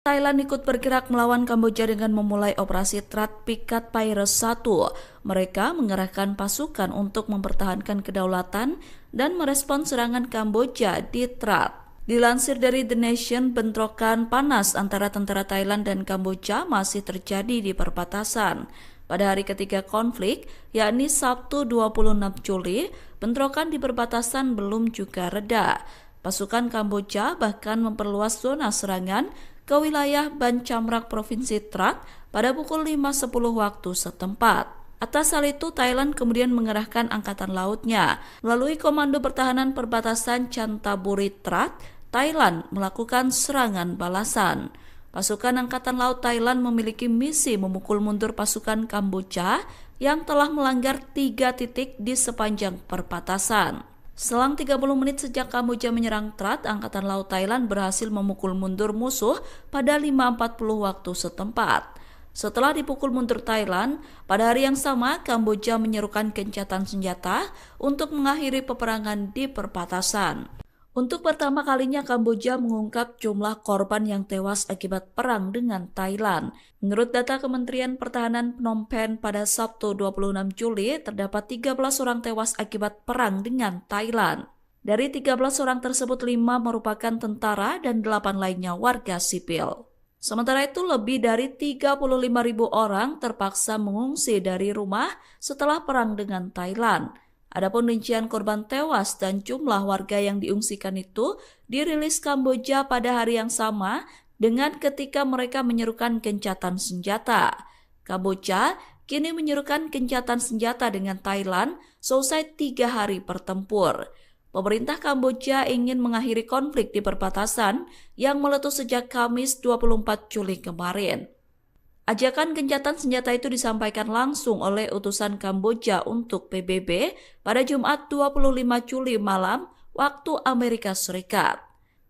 Thailand ikut bergerak melawan Kamboja dengan memulai operasi Trad Pikat Pirates 1. Mereka mengerahkan pasukan untuk mempertahankan kedaulatan dan merespons serangan Kamboja di Trad. Dilansir dari The Nation, bentrokan panas antara tentara Thailand dan Kamboja masih terjadi di perbatasan. Pada hari ketiga konflik, yakni Sabtu 26 Juli, bentrokan di perbatasan belum juga reda. Pasukan Kamboja bahkan memperluas zona serangan ke wilayah Ban Chamrak Provinsi Trad pada pukul 5.10 waktu setempat. Atas hal itu, Thailand kemudian mengerahkan angkatan lautnya. Melalui Komando Pertahanan Perbatasan Chantaburi Trad, Thailand melakukan serangan balasan. Pasukan Angkatan Laut Thailand memiliki misi memukul mundur pasukan Kamboja yang telah melanggar 3 titik di sepanjang perbatasan. Selang 30 menit sejak Kamboja menyerang Trad, Angkatan Laut Thailand berhasil memukul mundur musuh pada 5.40 waktu setempat. Setelah dipukul mundur Thailand, pada hari yang sama Kamboja menyerukan gencatan senjata untuk mengakhiri peperangan di perbatasan. Untuk pertama kalinya Kamboja mengungkap jumlah korban yang tewas akibat perang dengan Thailand. Menurut data Kementerian Pertahanan Phnom Penh pada Sabtu 26 Juli, terdapat 13 orang tewas akibat perang dengan Thailand. Dari 13 orang tersebut, 5 merupakan tentara dan 8 lainnya warga sipil. Sementara itu, lebih dari 35.000 orang terpaksa mengungsi dari rumah setelah perang dengan Thailand. Adapun rincian korban tewas dan jumlah warga yang diungsikan itu dirilis Kamboja pada hari yang sama dengan ketika mereka menyerukan gencatan senjata. Kamboja kini menyerukan gencatan senjata dengan Thailand selesai 3 hari bertempur. Pemerintah Kamboja ingin mengakhiri konflik di perbatasan yang meletus sejak Kamis 24 Juli kemarin. Ajakan gencatan senjata itu disampaikan langsung oleh utusan Kamboja untuk PBB pada Jumat 25 Juli malam waktu Amerika Serikat.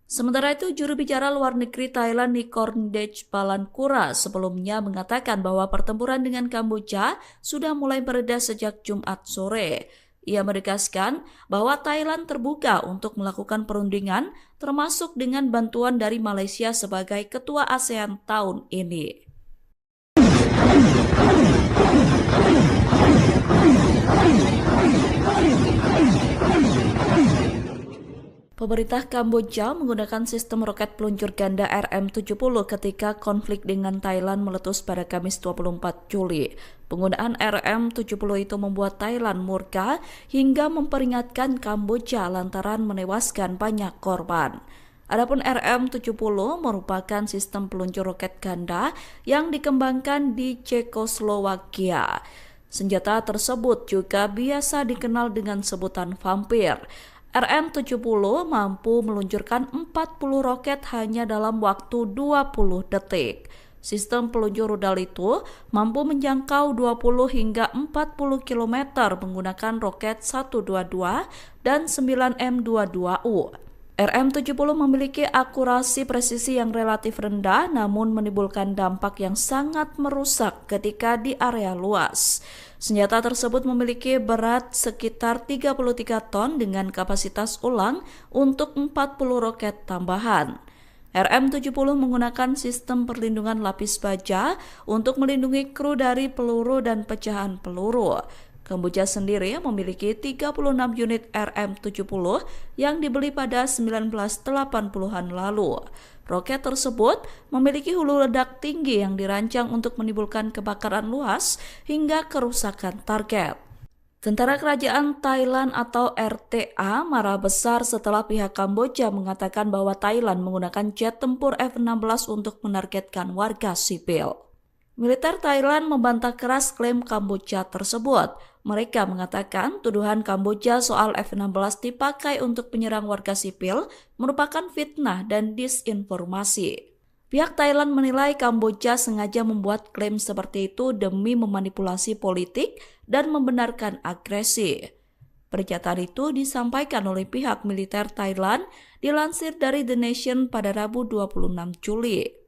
Sementara itu, juru bicara luar negeri Thailand Nikorndej Balankura sebelumnya mengatakan bahwa pertempuran dengan Kamboja sudah mulai mereda sejak Jumat sore. Ia menegaskan bahwa Thailand terbuka untuk melakukan perundingan termasuk dengan bantuan dari Malaysia sebagai ketua ASEAN tahun ini. Pemerintah Kamboja menggunakan sistem roket peluncur ganda RM-70 ketika konflik dengan Thailand meletus pada Kamis 24 Juli. Penggunaan RM-70 itu membuat Thailand murka hingga memperingatkan Kamboja lantaran menewaskan banyak korban. Adapun RM-70 merupakan sistem peluncur roket ganda yang dikembangkan di Cekoslowakia. Senjata tersebut juga biasa dikenal dengan sebutan vampir. RM-70 mampu meluncurkan 40 roket hanya dalam waktu 20 detik. Sistem peluncur rudal itu mampu menjangkau 20 hingga 40 km menggunakan roket 122 dan 9M22U. RM-70 memiliki akurasi presisi yang relatif rendah namun menimbulkan dampak yang sangat merusak ketika di area luas. Senjata tersebut memiliki berat sekitar 33 ton dengan kapasitas ulang untuk 40 roket tambahan. RM-70 menggunakan sistem perlindungan lapis baja untuk melindungi kru dari peluru dan pecahan peluru. Kamboja sendiri memiliki 36 unit RM-70 yang dibeli pada 1980-an lalu. Roket tersebut memiliki hulu ledak tinggi yang dirancang untuk menimbulkan kebakaran luas hingga kerusakan target. Tentara Kerajaan Thailand atau RTA marah besar setelah pihak Kamboja mengatakan bahwa Thailand menggunakan jet tempur F-16 untuk menargetkan warga sipil. Militer Thailand membantah keras klaim Kamboja tersebut. Mereka mengatakan tuduhan Kamboja soal F-16 dipakai untuk menyerang warga sipil merupakan fitnah dan disinformasi. Pihak Thailand menilai Kamboja sengaja membuat klaim seperti itu demi memanipulasi politik dan membenarkan agresi. Pernyataan itu disampaikan oleh pihak militer Thailand dilansir dari The Nation pada Rabu 26 Juli.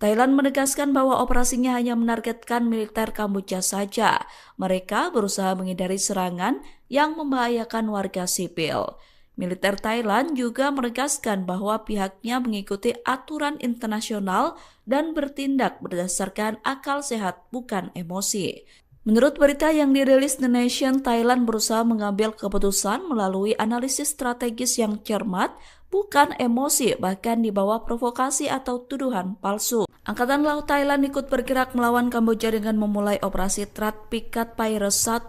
Thailand menegaskan bahwa operasinya hanya menargetkan militer Kamboja saja. Mereka berusaha menghindari serangan yang membahayakan warga sipil. Militer Thailand juga menegaskan bahwa pihaknya mengikuti aturan internasional dan bertindak berdasarkan akal sehat, bukan emosi. Menurut berita yang dirilis The Nation, Thailand berusaha mengambil keputusan melalui analisis strategis yang cermat, bukan emosi, bahkan di bawah provokasi atau tuduhan palsu. Angkatan Laut Thailand ikut bergerak melawan Kamboja dengan memulai operasi Trad Pikat Piraeus 1.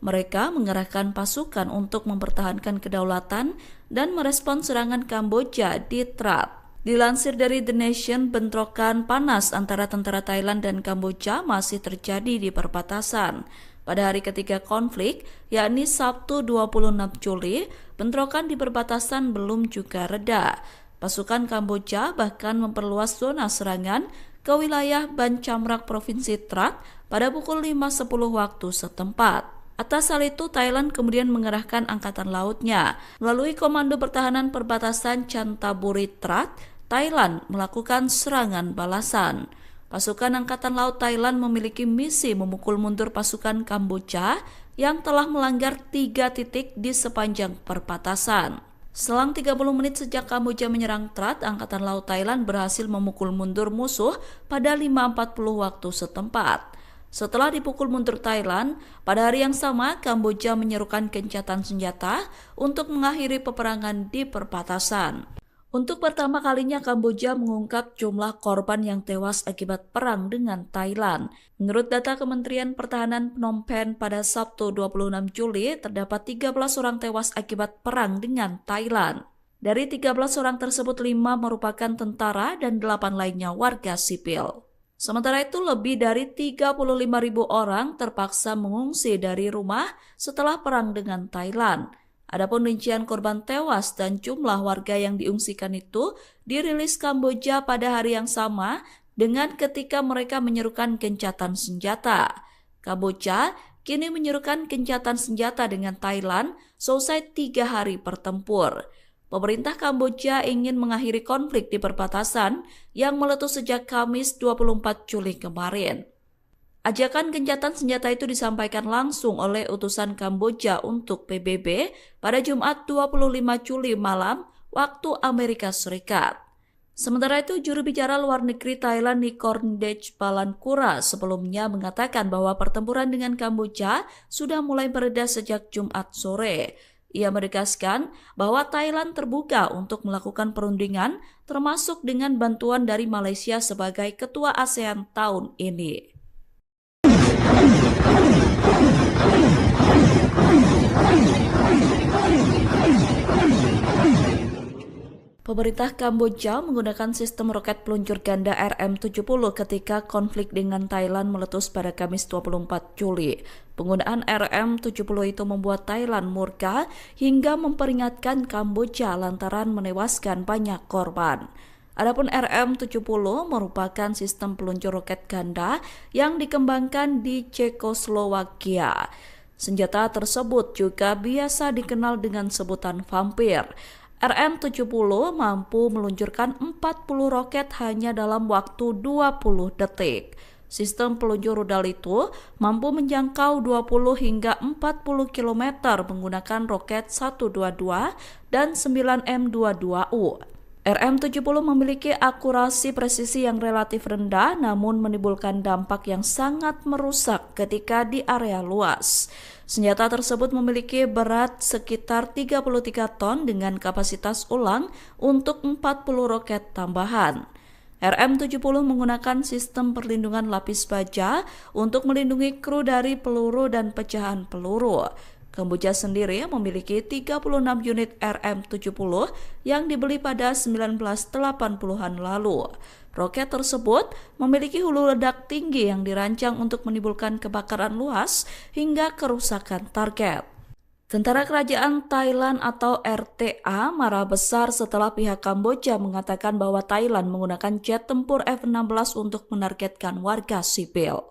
Mereka mengerahkan pasukan untuk mempertahankan kedaulatan dan merespons serangan Kamboja di Trad. Dilansir dari The Nation, bentrokan panas antara tentara Thailand dan Kamboja masih terjadi di perbatasan. Pada hari ketiga konflik, yakni Sabtu 26 Juli, bentrokan di perbatasan belum juga reda. Pasukan Kamboja bahkan memperluas zona serangan ke wilayah Ban Chamrak Provinsi Trad pada pukul 5.10 waktu setempat. Atas hal itu, Thailand kemudian mengerahkan angkatan lautnya. Melalui Komando Pertahanan Perbatasan Chantaburi Trad, Thailand melakukan serangan balasan. Pasukan Angkatan Laut Thailand memiliki misi memukul mundur pasukan Kamboja yang telah melanggar 3 titik di sepanjang perbatasan. Selang 30 menit sejak Kamboja menyerang Trad, Angkatan Laut Thailand berhasil memukul mundur musuh pada 5.40 waktu setempat. Setelah dipukul mundur Thailand, pada hari yang sama Kamboja menyerukan gencatan senjata untuk mengakhiri peperangan di perbatasan. Untuk pertama kalinya Kamboja mengungkap jumlah korban yang tewas akibat perang dengan Thailand. Menurut data Kementerian Pertahanan Phnom Penh pada Sabtu 26 Juli, terdapat 13 orang tewas akibat perang dengan Thailand. Dari 13 orang tersebut, 5 merupakan tentara dan 8 lainnya warga sipil. Sementara itu, lebih dari 35.000 orang terpaksa mengungsi dari rumah setelah perang dengan Thailand. Adapun rincian korban tewas dan jumlah warga yang diungsikan itu dirilis Kamboja pada hari yang sama dengan ketika mereka menyerukan gencatan senjata. Kamboja kini menyerukan gencatan senjata dengan Thailand selesai 3 hari bertempur. Pemerintah Kamboja ingin mengakhiri konflik di perbatasan yang meletus sejak Kamis 24 Juli kemarin. Ajakan gencatan senjata itu disampaikan langsung oleh utusan Kamboja untuk PBB pada Jumat 25 Juli malam waktu Amerika Serikat. Sementara itu, juru bicara luar negeri Thailand Nikorndej Balankura sebelumnya mengatakan bahwa pertempuran dengan Kamboja sudah mulai mereda sejak Jumat sore. Ia menegaskan bahwa Thailand terbuka untuk melakukan perundingan termasuk dengan bantuan dari Malaysia sebagai ketua ASEAN tahun ini. Pemerintah Kamboja menggunakan sistem roket peluncur ganda RM-70 ketika konflik dengan Thailand meletus pada Kamis 24 Juli. Penggunaan RM-70 itu membuat Thailand murka hingga memperingatkan Kamboja lantaran menewaskan banyak korban. Adapun RM-70 merupakan sistem peluncur roket ganda yang dikembangkan di Cekoslowakia. Senjata tersebut juga biasa dikenal dengan sebutan vampir. RM-70 mampu meluncurkan 40 roket hanya dalam waktu 20 detik. Sistem peluncur rudal itu mampu menjangkau 20 hingga 40 km menggunakan roket 122 dan 9M22U. RM-70 memiliki akurasi presisi yang relatif rendah namun menimbulkan dampak yang sangat merusak ketika di area luas. Senjata tersebut memiliki berat sekitar 33 ton dengan kapasitas ulang untuk 40 roket tambahan. RM-70 menggunakan sistem perlindungan lapis baja untuk melindungi kru dari peluru dan pecahan peluru. Kamboja sendiri memiliki 36 unit RM-70 yang dibeli pada 1980-an lalu. Roket tersebut memiliki hulu ledak tinggi yang dirancang untuk menimbulkan kebakaran luas hingga kerusakan target. Tentara Kerajaan Thailand atau RTA marah besar setelah pihak Kamboja mengatakan bahwa Thailand menggunakan jet tempur F-16 untuk menargetkan warga sipil.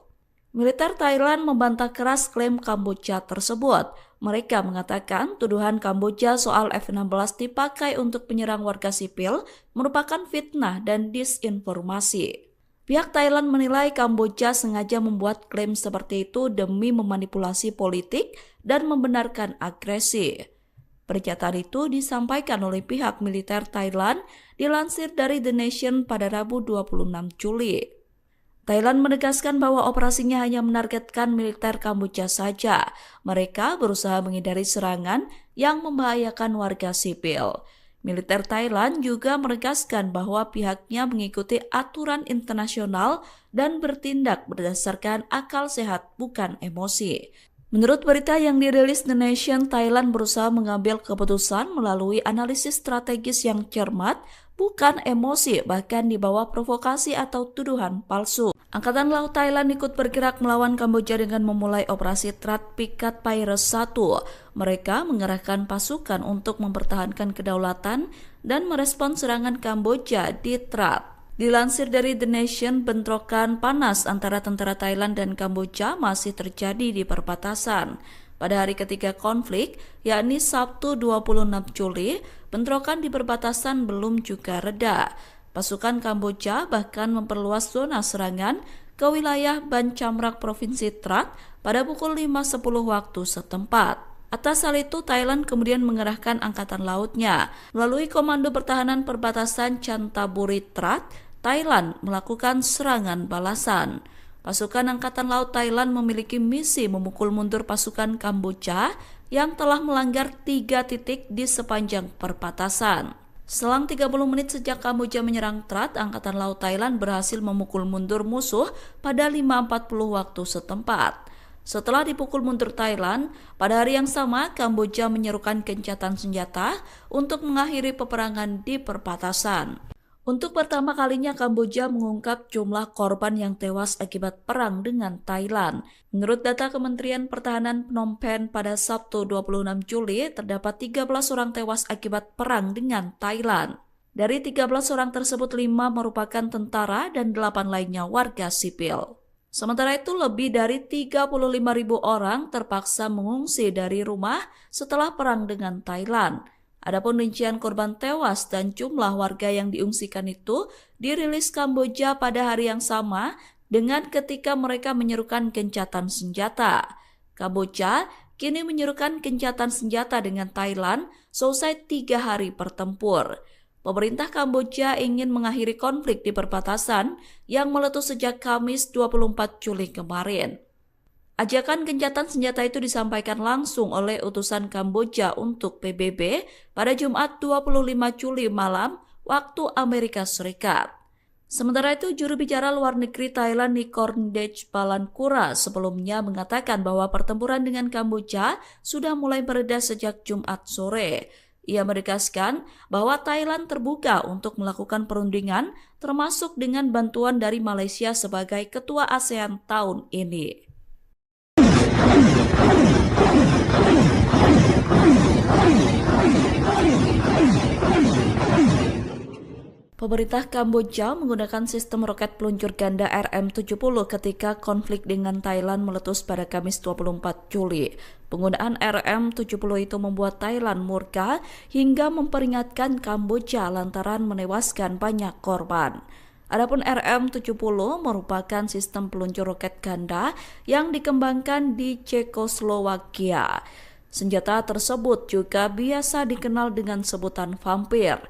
Militer Thailand membantah keras klaim Kamboja tersebut. Mereka mengatakan tuduhan Kamboja soal F-16 dipakai untuk menyerang warga sipil merupakan fitnah dan disinformasi. Pihak Thailand menilai Kamboja sengaja membuat klaim seperti itu demi memanipulasi politik dan membenarkan agresi. Pernyataan itu disampaikan oleh pihak militer Thailand dilansir dari The Nation pada Rabu 26 Juli. Thailand menegaskan bahwa operasinya hanya menargetkan militer Kamboja saja. Mereka berusaha menghindari serangan yang membahayakan warga sipil. Militer Thailand juga menegaskan bahwa pihaknya mengikuti aturan internasional dan bertindak berdasarkan akal sehat, bukan emosi. Menurut berita yang dirilis The Nation, Thailand berusaha mengambil keputusan melalui analisis strategis yang cermat, bukan emosi, bahkan di bawah provokasi atau tuduhan palsu. Angkatan Laut Thailand ikut bergerak melawan Kamboja dengan memulai operasi Trad Pikat Pirates 1. Mereka mengerahkan pasukan untuk mempertahankan kedaulatan dan merespons serangan Kamboja di Trad. Dilansir dari The Nation, bentrokan panas antara tentara Thailand dan Kamboja masih terjadi di perbatasan. Pada hari ketiga konflik, yakni Sabtu 26 Juli, bentrokan di perbatasan belum juga reda. Pasukan Kamboja bahkan memperluas zona serangan ke wilayah Ban Chamrak Provinsi Trad pada pukul 5.10 waktu setempat. Atas hal itu, Thailand kemudian mengerahkan angkatan lautnya. Melalui Komando Pertahanan Perbatasan Chantaburi Trad, Thailand melakukan serangan balasan. Pasukan Angkatan Laut Thailand memiliki misi memukul mundur pasukan Kamboja yang telah melanggar 3 titik di sepanjang perbatasan. Selang 30 menit sejak Kamboja menyerang Trad, Angkatan Laut Thailand berhasil memukul mundur musuh pada 5.40 waktu setempat. Setelah dipukul mundur Thailand, pada hari yang sama Kamboja menyerukan gencatan senjata untuk mengakhiri peperangan di perbatasan. Untuk pertama kalinya Kamboja mengungkap jumlah korban yang tewas akibat perang dengan Thailand. Menurut data Kementerian Pertahanan Phnom Penh pada Sabtu 26 Juli, terdapat 13 orang tewas akibat perang dengan Thailand. Dari 13 orang tersebut, 5 merupakan tentara dan 8 lainnya warga sipil. Sementara itu, lebih dari 35.000 orang terpaksa mengungsi dari rumah setelah perang dengan Thailand. Adapun rincian korban tewas dan jumlah warga yang diungsikan itu dirilis Kamboja pada hari yang sama dengan ketika mereka menyerukan gencatan senjata. Kamboja kini menyerukan gencatan senjata dengan Thailand selesai 3 hari bertempur. Pemerintah Kamboja ingin mengakhiri konflik di perbatasan yang meletus sejak Kamis 24 Juli kemarin. Ajakan gencatan senjata itu disampaikan langsung oleh utusan Kamboja untuk PBB pada Jumat 25 Juli malam waktu Amerika Serikat. Sementara itu, juru bicara luar negeri Thailand Nikorndej Balankura sebelumnya mengatakan bahwa pertempuran dengan Kamboja sudah mulai mereda sejak Jumat sore. Ia menegaskan bahwa Thailand terbuka untuk melakukan perundingan termasuk dengan bantuan dari Malaysia sebagai ketua ASEAN tahun ini. Pemerintah Kamboja menggunakan sistem roket peluncur ganda RM-70 ketika konflik dengan Thailand meletus pada Kamis 24 Juli. Penggunaan RM-70 itu membuat Thailand murka hingga memperingatkan Kamboja lantaran menewaskan banyak korban. Adapun RM-70 merupakan sistem peluncur roket ganda yang dikembangkan di Cekoslowakia. Senjata tersebut juga biasa dikenal dengan sebutan vampir.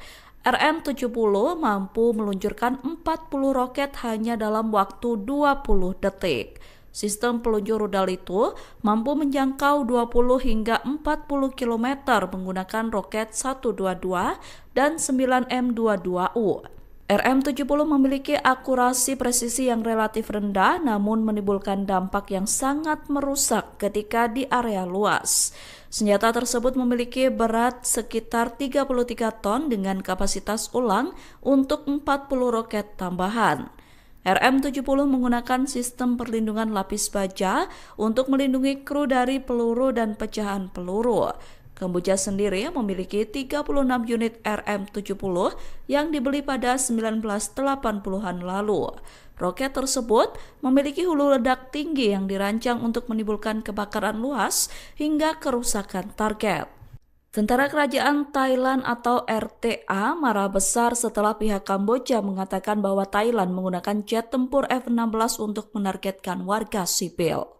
RM-70 mampu meluncurkan 40 roket hanya dalam waktu 20 detik. Sistem peluncur rudal itu mampu menjangkau 20 hingga 40 km menggunakan roket 122 dan 9M22U. RM-70 memiliki akurasi presisi yang relatif rendah namun menimbulkan dampak yang sangat merusak ketika di area luas. Senjata tersebut memiliki berat sekitar 33 ton dengan kapasitas ulang untuk 40 roket tambahan. RM-70 menggunakan sistem perlindungan lapis baja untuk melindungi kru dari peluru dan pecahan peluru. Kamboja sendiri memiliki 36 unit RM-70 yang dibeli pada 1980-an lalu. Roket tersebut memiliki hulu ledak tinggi yang dirancang untuk menimbulkan kebakaran luas hingga kerusakan target. Tentara Kerajaan Thailand atau RTA marah besar setelah pihak Kamboja mengatakan bahwa Thailand menggunakan jet tempur F-16 untuk menargetkan warga sipil.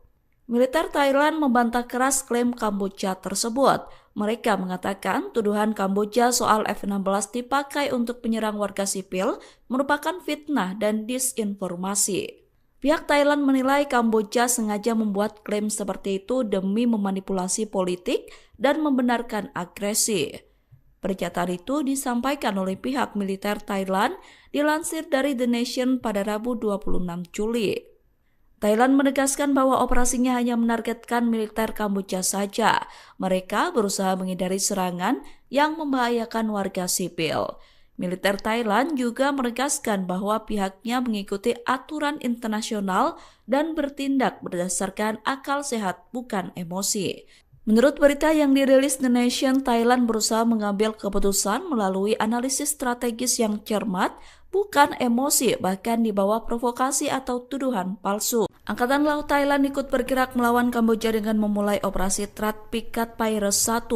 Militer Thailand membantah keras klaim Kamboja tersebut. Mereka mengatakan tuduhan Kamboja soal F-16 dipakai untuk menyerang warga sipil merupakan fitnah dan disinformasi. Pihak Thailand menilai Kamboja sengaja membuat klaim seperti itu demi memanipulasi politik dan membenarkan agresi. Pernyataan itu disampaikan oleh pihak militer Thailand dilansir dari The Nation pada Rabu 26 Juli. Thailand menegaskan bahwa operasinya hanya menargetkan militer Kamboja saja. Mereka berusaha menghindari serangan yang membahayakan warga sipil. Militer Thailand juga menegaskan bahwa pihaknya mengikuti aturan internasional dan bertindak berdasarkan akal sehat, bukan emosi. Menurut berita yang dirilis The Nation, Thailand berusaha mengambil keputusan melalui analisis strategis yang cermat, bukan emosi, bahkan di bawah provokasi atau tuduhan palsu. Angkatan Laut Thailand ikut bergerak melawan Kamboja dengan memulai operasi Trad Pikat Piraeus 1.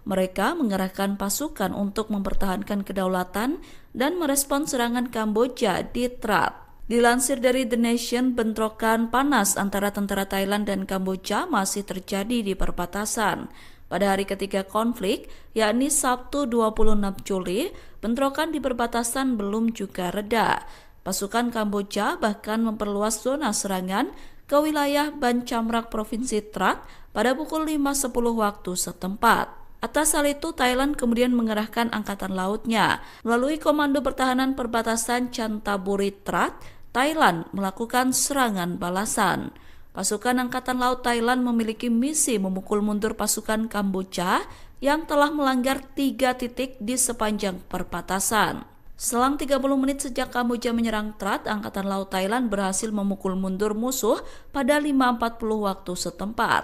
Mereka mengerahkan pasukan untuk mempertahankan kedaulatan dan merespon serangan Kamboja di Trad. Dilansir dari The Nation, bentrokan panas antara tentara Thailand dan Kamboja masih terjadi di perbatasan. Pada hari ketiga konflik, yakni Sabtu 26 Juli, bentrokan di perbatasan belum juga reda. Pasukan Kamboja bahkan memperluas zona serangan ke wilayah Ban Chamrak Provinsi Trat pada pukul 5.10 waktu setempat. Atas hal itu, Thailand kemudian mengerahkan angkatan lautnya. Melalui Komando Pertahanan Perbatasan Chantaburi Trat, Thailand melakukan serangan balasan. Pasukan Angkatan Laut Thailand memiliki misi memukul mundur pasukan Kamboja yang telah melanggar 3 titik di sepanjang perbatasan. Selang 30 menit sejak Kamboja menyerang Trat, Angkatan Laut Thailand berhasil memukul mundur musuh pada 5.40 waktu setempat.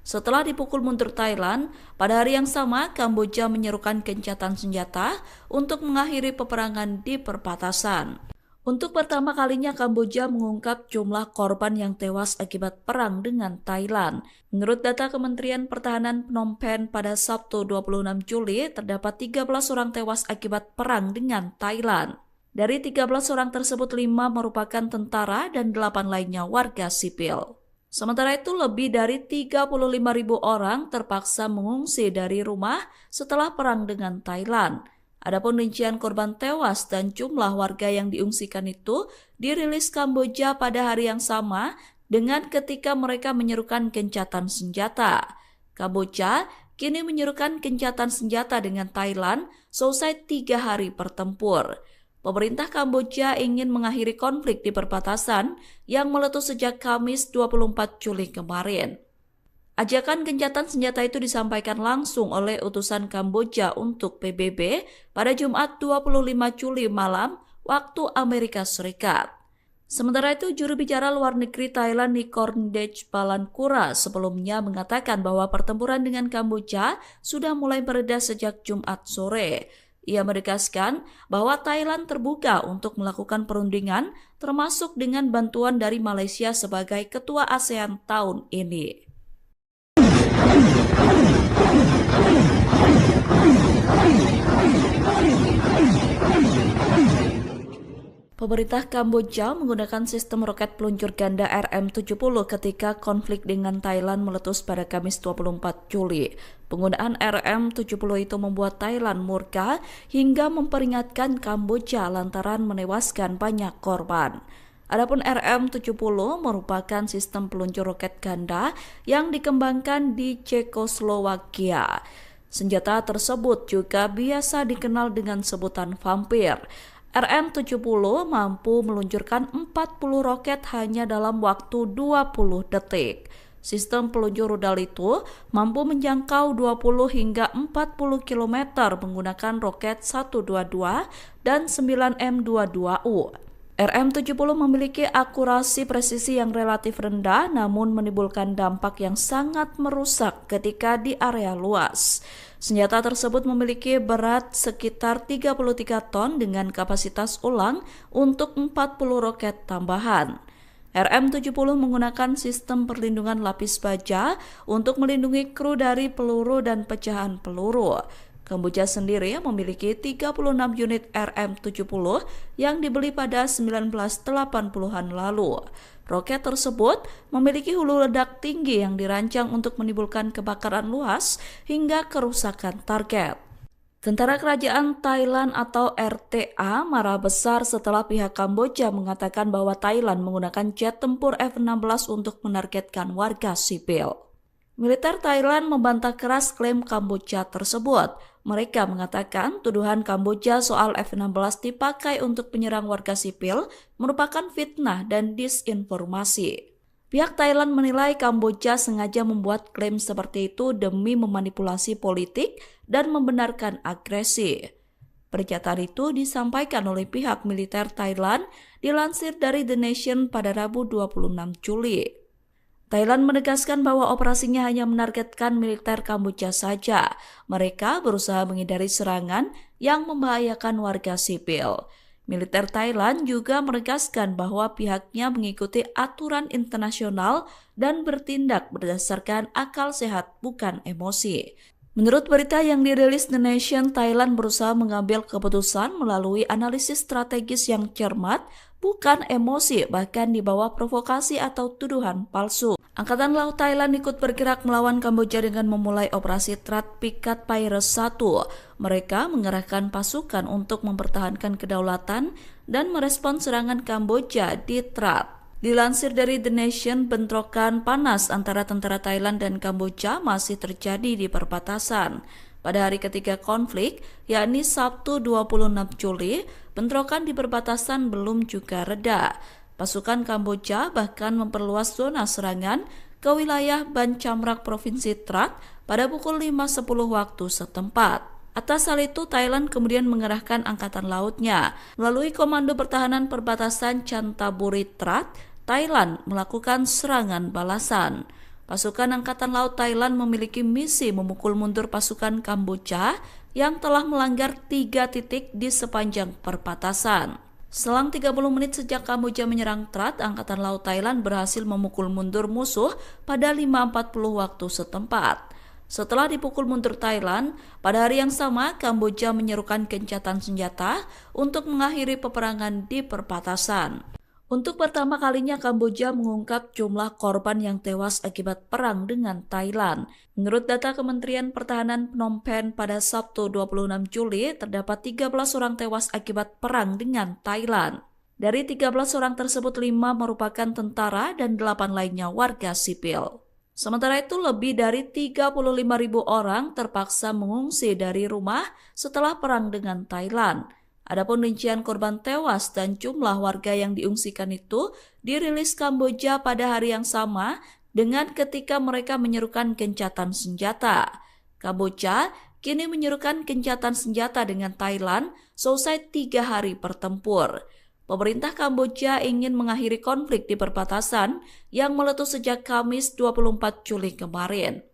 Setelah dipukul mundur Thailand, pada hari yang sama Kamboja menyerukan gencatan senjata untuk mengakhiri peperangan di perbatasan. Untuk pertama kalinya Kamboja mengungkap jumlah korban yang tewas akibat perang dengan Thailand. Menurut data Kementerian Pertahanan Phnom Penh pada Sabtu 26 Juli, terdapat 13 orang tewas akibat perang dengan Thailand. Dari 13 orang tersebut, 5 merupakan tentara dan 8 lainnya warga sipil. Sementara itu, lebih dari 35.000 orang terpaksa mengungsi dari rumah setelah perang dengan Thailand. Adapun rincian korban tewas dan jumlah warga yang diungsikan itu dirilis Kamboja pada hari yang sama dengan ketika mereka menyerukan gencatan senjata. Kamboja kini menyerukan gencatan senjata dengan Thailand selesai 3 hari bertempur. Pemerintah Kamboja ingin mengakhiri konflik di perbatasan yang meletus sejak Kamis 24 Juli kemarin. Ajakan gencatan senjata itu disampaikan langsung oleh utusan Kamboja untuk PBB pada Jumat 25 Juli malam waktu Amerika Serikat. Sementara itu, juru bicara luar negeri Thailand Nikorndej Balankura sebelumnya mengatakan bahwa pertempuran dengan Kamboja sudah mulai mereda sejak Jumat sore. Ia menegaskan bahwa Thailand terbuka untuk melakukan perundingan termasuk dengan bantuan dari Malaysia sebagai ketua ASEAN tahun ini. Pemerintah Kamboja menggunakan sistem roket peluncur ganda RM-70 ketika konflik dengan Thailand meletus pada Kamis 24 Juli. Penggunaan RM-70 itu membuat Thailand murka hingga memperingatkan Kamboja lantaran menewaskan banyak korban. Adapun RM-70 merupakan sistem peluncur roket ganda yang dikembangkan di Cekoslowakia. Senjata tersebut juga biasa dikenal dengan sebutan vampir. RM-70 mampu meluncurkan 40 roket hanya dalam waktu 20 detik. Sistem peluncur rudal itu mampu menjangkau 20 hingga 40 km menggunakan roket 122 dan 9M22U. RM-70 memiliki akurasi presisi yang relatif rendah namun menimbulkan dampak yang sangat merusak ketika di area luas. Senjata tersebut memiliki berat sekitar 33 ton dengan kapasitas ulang untuk 40 roket tambahan. RM-70 menggunakan sistem perlindungan lapis baja untuk melindungi kru dari peluru dan pecahan peluru. Kamboja sendiri memiliki 36 unit RM-70 yang dibeli pada 1980-an lalu. Roket tersebut memiliki hulu ledak tinggi yang dirancang untuk menimbulkan kebakaran luas hingga kerusakan target. Tentara Kerajaan Thailand atau RTA marah besar setelah pihak Kamboja mengatakan bahwa Thailand menggunakan jet tempur F-16 untuk menargetkan warga sipil. Militer Thailand membantah keras klaim Kamboja tersebut. Mereka mengatakan tuduhan Kamboja soal F-16 dipakai untuk menyerang warga sipil merupakan fitnah dan disinformasi. Pihak Thailand menilai Kamboja sengaja membuat klaim seperti itu demi memanipulasi politik dan membenarkan agresi. Pernyataan itu disampaikan oleh pihak militer Thailand dilansir dari The Nation pada Rabu 26 Juli. Thailand menegaskan bahwa operasinya hanya menargetkan militer Kamboja saja. Mereka berusaha menghindari serangan yang membahayakan warga sipil. Militer Thailand juga menegaskan bahwa pihaknya mengikuti aturan internasional dan bertindak berdasarkan akal sehat bukan emosi. Menurut berita yang dirilis The Nation, Thailand berusaha mengambil keputusan melalui analisis strategis yang cermat, bukan emosi, bahkan di bawah provokasi atau tuduhan palsu. Angkatan Laut Thailand ikut bergerak melawan Kamboja dengan memulai operasi Trad Pikat Piraeus 1. Mereka mengerahkan pasukan untuk mempertahankan kedaulatan dan merespons serangan Kamboja di Trad. Dilansir dari The Nation, bentrokan panas antara tentara Thailand dan Kamboja masih terjadi di perbatasan. Pada hari ketiga konflik, yakni Sabtu 26 Juli, bentrokan di perbatasan belum juga reda. Pasukan Kamboja bahkan memperluas zona serangan ke wilayah Ban Chamrak Provinsi Trad pada pukul 5.10 waktu setempat. Atas hal itu, Thailand kemudian mengerahkan angkatan lautnya. Melalui Komando Pertahanan Perbatasan Chantaburi Trad, Thailand melakukan serangan balasan. Pasukan Angkatan Laut Thailand memiliki misi memukul mundur pasukan Kamboja yang telah melanggar 3 titik di sepanjang perbatasan. Selang 30 menit sejak Kamboja menyerang Trad, Angkatan Laut Thailand berhasil memukul mundur musuh pada 5.40 waktu setempat. Setelah dipukul mundur Thailand, pada hari yang sama Kamboja menyerukan gencatan senjata untuk mengakhiri peperangan di perbatasan. Untuk pertama kalinya Kamboja mengungkap jumlah korban yang tewas akibat perang dengan Thailand. Menurut data Kementerian Pertahanan Phnom Penh pada Sabtu 26 Juli, terdapat 13 orang tewas akibat perang dengan Thailand. Dari 13 orang tersebut, 5 merupakan tentara dan 8 lainnya warga sipil. Sementara itu, lebih dari 35.000 orang terpaksa mengungsi dari rumah setelah perang dengan Thailand. Adapun rincian korban tewas dan jumlah warga yang diungsikan itu dirilis Kamboja pada hari yang sama dengan ketika mereka menyerukan gencatan senjata. Kamboja kini menyerukan gencatan senjata dengan Thailand selesai 3 hari bertempur. Pemerintah Kamboja ingin mengakhiri konflik di perbatasan yang meletus sejak Kamis 24 Juli kemarin.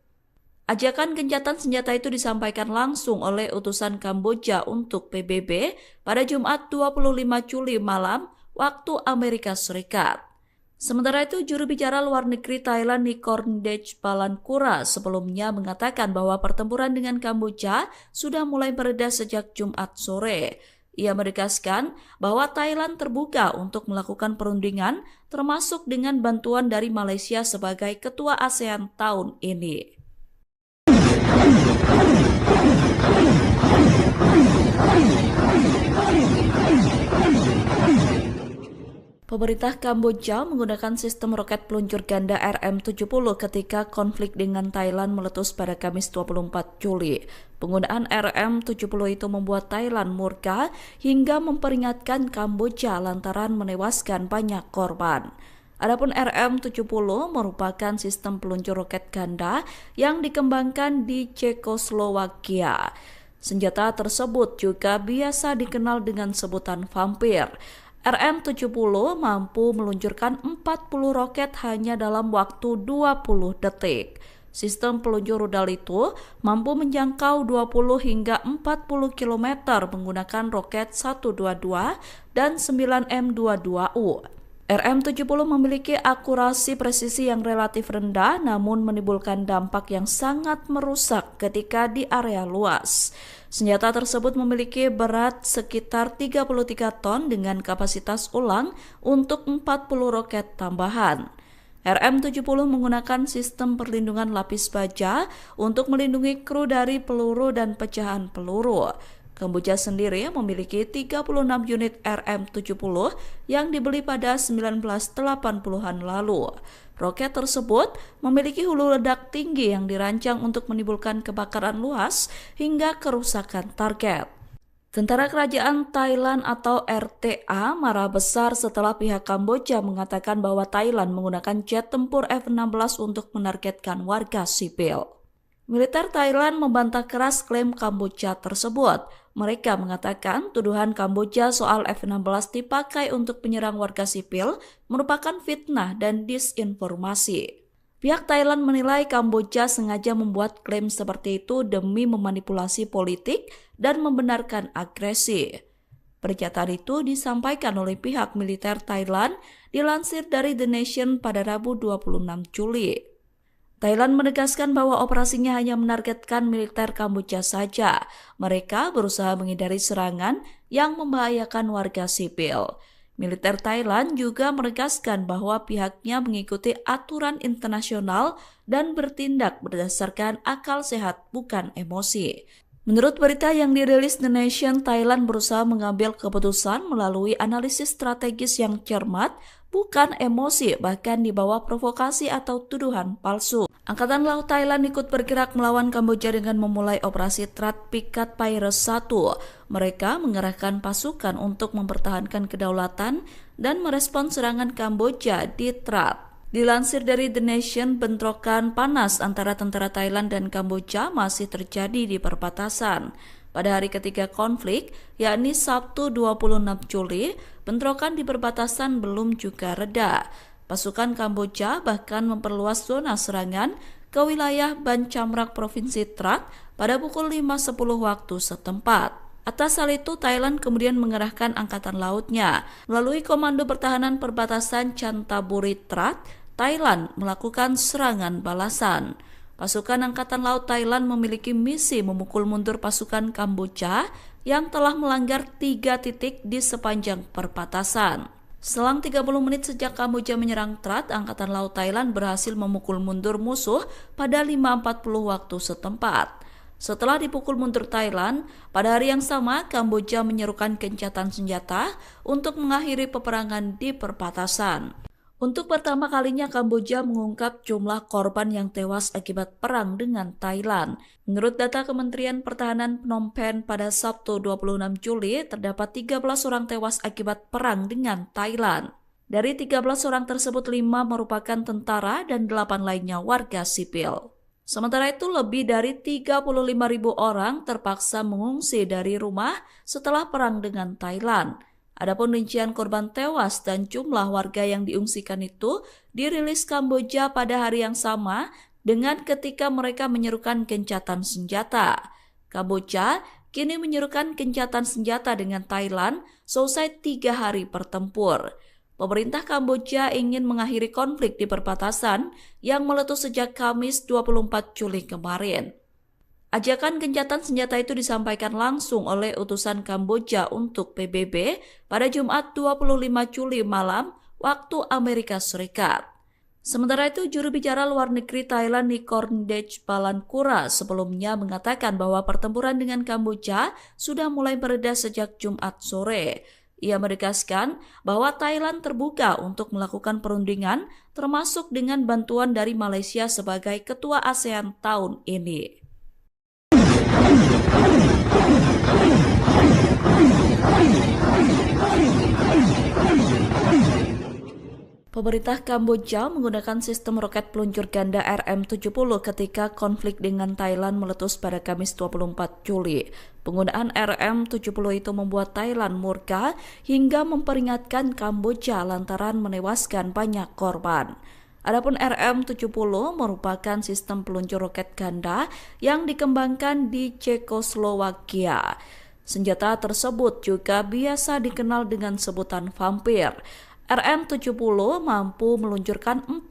Ajakan gencatan senjata itu disampaikan langsung oleh utusan Kamboja untuk PBB pada Jumat 25 Juli malam waktu Amerika Serikat. Sementara itu, juru bicara luar negeri Thailand Nikorndej Balankura sebelumnya mengatakan bahwa pertempuran dengan Kamboja sudah mulai mereda sejak Jumat sore. Ia menegaskan bahwa Thailand terbuka untuk melakukan perundingan termasuk dengan bantuan dari Malaysia sebagai ketua ASEAN tahun ini. Pemerintah Kamboja menggunakan sistem roket peluncur ganda RM-70 ketika konflik dengan Thailand meletus pada Kamis 24 Juli. Penggunaan RM-70 itu membuat Thailand murka hingga memperingatkan Kamboja lantaran menewaskan banyak korban. Adapun RM-70 merupakan sistem peluncur roket ganda yang dikembangkan di Cekoslowakia. Senjata tersebut juga biasa dikenal dengan sebutan vampir. RM-70 mampu meluncurkan 40 roket hanya dalam waktu 20 detik. Sistem peluncur rudal itu mampu menjangkau 20 hingga 40 km menggunakan roket 122 dan 9M22U. RM-70 memiliki akurasi presisi yang relatif rendah namun menimbulkan dampak yang sangat merusak ketika di area luas. Senjata tersebut memiliki berat sekitar 33 ton dengan kapasitas ulang untuk 40 roket tambahan. RM-70 menggunakan sistem perlindungan lapis baja untuk melindungi kru dari peluru dan pecahan peluru. Kamboja sendiri memiliki 36 unit RM-70 yang dibeli pada 1980-an lalu. Roket tersebut memiliki hulu ledak tinggi yang dirancang untuk menimbulkan kebakaran luas hingga kerusakan target. Tentara Kerajaan Thailand atau RTA marah besar setelah pihak Kamboja mengatakan bahwa Thailand menggunakan jet tempur F-16 untuk menargetkan warga sipil. Militer Thailand membantah keras klaim Kamboja tersebut. Mereka mengatakan tuduhan Kamboja soal F-16 dipakai untuk menyerang warga sipil merupakan fitnah dan disinformasi. Pihak Thailand menilai Kamboja sengaja membuat klaim seperti itu demi memanipulasi politik dan membenarkan agresi. Pernyataan itu disampaikan oleh pihak militer Thailand dilansir dari The Nation pada Rabu 26 Juli. Thailand menegaskan bahwa operasinya hanya menargetkan militer Kamboja saja. Mereka berusaha menghindari serangan yang membahayakan warga sipil. Militer Thailand juga menegaskan bahwa pihaknya mengikuti aturan internasional dan bertindak berdasarkan akal sehat bukan emosi. Menurut berita yang dirilis The Nation, Thailand berusaha mengambil keputusan melalui analisis strategis yang cermat, bukan emosi, bahkan di bawah provokasi atau tuduhan palsu. Angkatan Laut Thailand ikut bergerak melawan Kamboja dengan memulai operasi Trad Pikat Piraeus 1. Mereka mengerahkan pasukan untuk mempertahankan kedaulatan dan merespons serangan Kamboja di Trad. Dilansir dari The Nation, bentrokan panas antara tentara Thailand dan Kamboja masih terjadi di perbatasan. Pada hari ketiga konflik, yakni Sabtu 26 Juli, bentrokan di perbatasan belum juga reda. Pasukan Kamboja bahkan memperluas zona serangan ke wilayah Ban Chamrak Provinsi Trat pada pukul 5.10 waktu setempat. Atas hal itu, Thailand kemudian mengerahkan angkatan lautnya. Melalui Komando Pertahanan Perbatasan Chantaburi Trat, Thailand melakukan serangan balasan. Pasukan Angkatan Laut Thailand memiliki misi memukul mundur pasukan Kamboja yang telah melanggar 3 titik di sepanjang perbatasan. Selang 30 menit sejak Kamboja menyerang Trat, Angkatan Laut Thailand berhasil memukul mundur musuh pada 5.40 waktu setempat. Setelah dipukul mundur Thailand, pada hari yang sama Kamboja menyerukan gencatan senjata untuk mengakhiri peperangan di perbatasan. Untuk pertama kalinya Kamboja mengungkap jumlah korban yang tewas akibat perang dengan Thailand. Menurut data Kementerian Pertahanan Phnom Penh pada Sabtu 26 Juli, terdapat 13 orang tewas akibat perang dengan Thailand. Dari 13 orang tersebut, 5 merupakan tentara dan 8 lainnya warga sipil. Sementara itu, lebih dari 35.000 orang terpaksa mengungsi dari rumah setelah perang dengan Thailand. Adapun rincian korban tewas dan jumlah warga yang diungsikan itu dirilis Kamboja pada hari yang sama dengan ketika mereka menyerukan gencatan senjata. Kamboja kini menyerukan gencatan senjata dengan Thailand selesai 3 hari bertempur. Pemerintah Kamboja ingin mengakhiri konflik di perbatasan yang meletus sejak Kamis 24 Juli kemarin. Ajakan gencatan senjata itu disampaikan langsung oleh utusan Kamboja untuk PBB pada Jumat 25 Juli malam waktu Amerika Serikat. Sementara itu, juru bicara luar negeri Thailand Nikorndej Balankura sebelumnya mengatakan bahwa pertempuran dengan Kamboja sudah mulai mereda sejak Jumat sore. Ia menegaskan bahwa Thailand terbuka untuk melakukan perundingan termasuk dengan bantuan dari Malaysia sebagai ketua ASEAN tahun ini. Pemerintah Kamboja menggunakan sistem roket peluncur ganda RM-70 ketika konflik dengan Thailand meletus pada Kamis 24 Juli. Penggunaan RM-70 itu membuat Thailand murka hingga memperingatkan Kamboja lantaran menewaskan banyak korban. Adapun RM-70 merupakan sistem peluncur roket ganda yang dikembangkan di Cekoslowakia. Senjata tersebut juga biasa dikenal dengan sebutan vampir. RM-70 mampu meluncurkan 40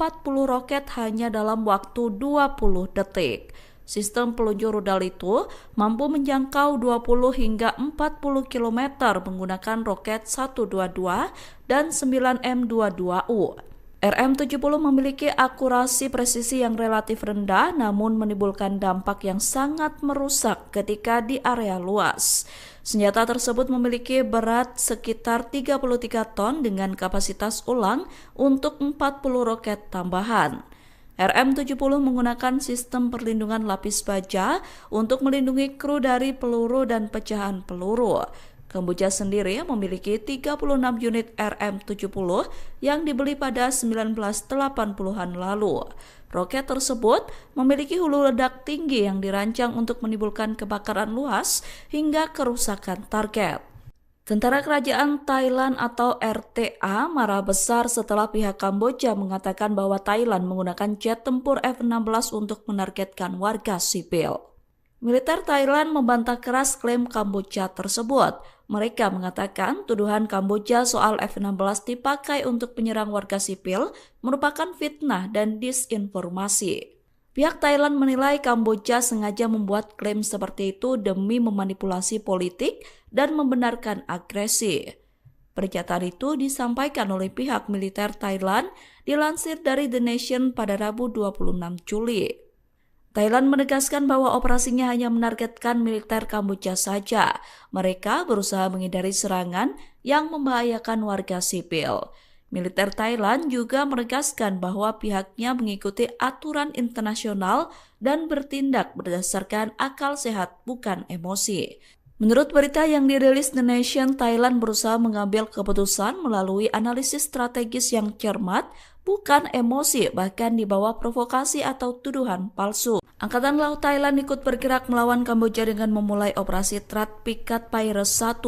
roket hanya dalam waktu 20 detik. Sistem peluncur rudal itu mampu menjangkau 20 hingga 40 km menggunakan roket 122 dan 9M22U. RM-70 memiliki akurasi presisi yang relatif rendah namun menimbulkan dampak yang sangat merusak ketika di area luas. Senjata tersebut memiliki berat sekitar 33 ton dengan kapasitas ulang untuk 40 roket tambahan. RM-70 menggunakan sistem perlindungan lapis baja untuk melindungi kru dari peluru dan pecahan peluru. Kamboja sendiri memiliki 36 unit RM-70 yang dibeli pada 1980-an lalu. Roket tersebut memiliki hulu ledak tinggi yang dirancang untuk menimbulkan kebakaran luas hingga kerusakan target. Tentara Kerajaan Thailand atau RTA marah besar setelah pihak Kamboja mengatakan bahwa Thailand menggunakan jet tempur F-16 untuk menargetkan warga sipil. Militer Thailand membantah keras klaim Kamboja tersebut. Mereka mengatakan tuduhan Kamboja soal F-16 dipakai untuk menyerang warga sipil merupakan fitnah dan disinformasi. Pihak Thailand menilai Kamboja sengaja membuat klaim seperti itu demi memanipulasi politik dan membenarkan agresi. Pernyataan itu disampaikan oleh pihak militer Thailand dilansir dari The Nation pada Rabu 26 Juli. Thailand menegaskan bahwa operasinya hanya menargetkan militer Kamboja saja. Mereka berusaha menghindari serangan yang membahayakan warga sipil. Militer Thailand juga menegaskan bahwa pihaknya mengikuti aturan internasional dan bertindak berdasarkan akal sehat bukan emosi. Menurut berita yang dirilis The Nation, Thailand berusaha mengambil keputusan melalui analisis strategis yang cermat, bukan emosi, bahkan di bawah provokasi atau tuduhan palsu. Angkatan Laut Thailand ikut bergerak melawan Kamboja dengan memulai operasi Trad Pikat Pirates 1.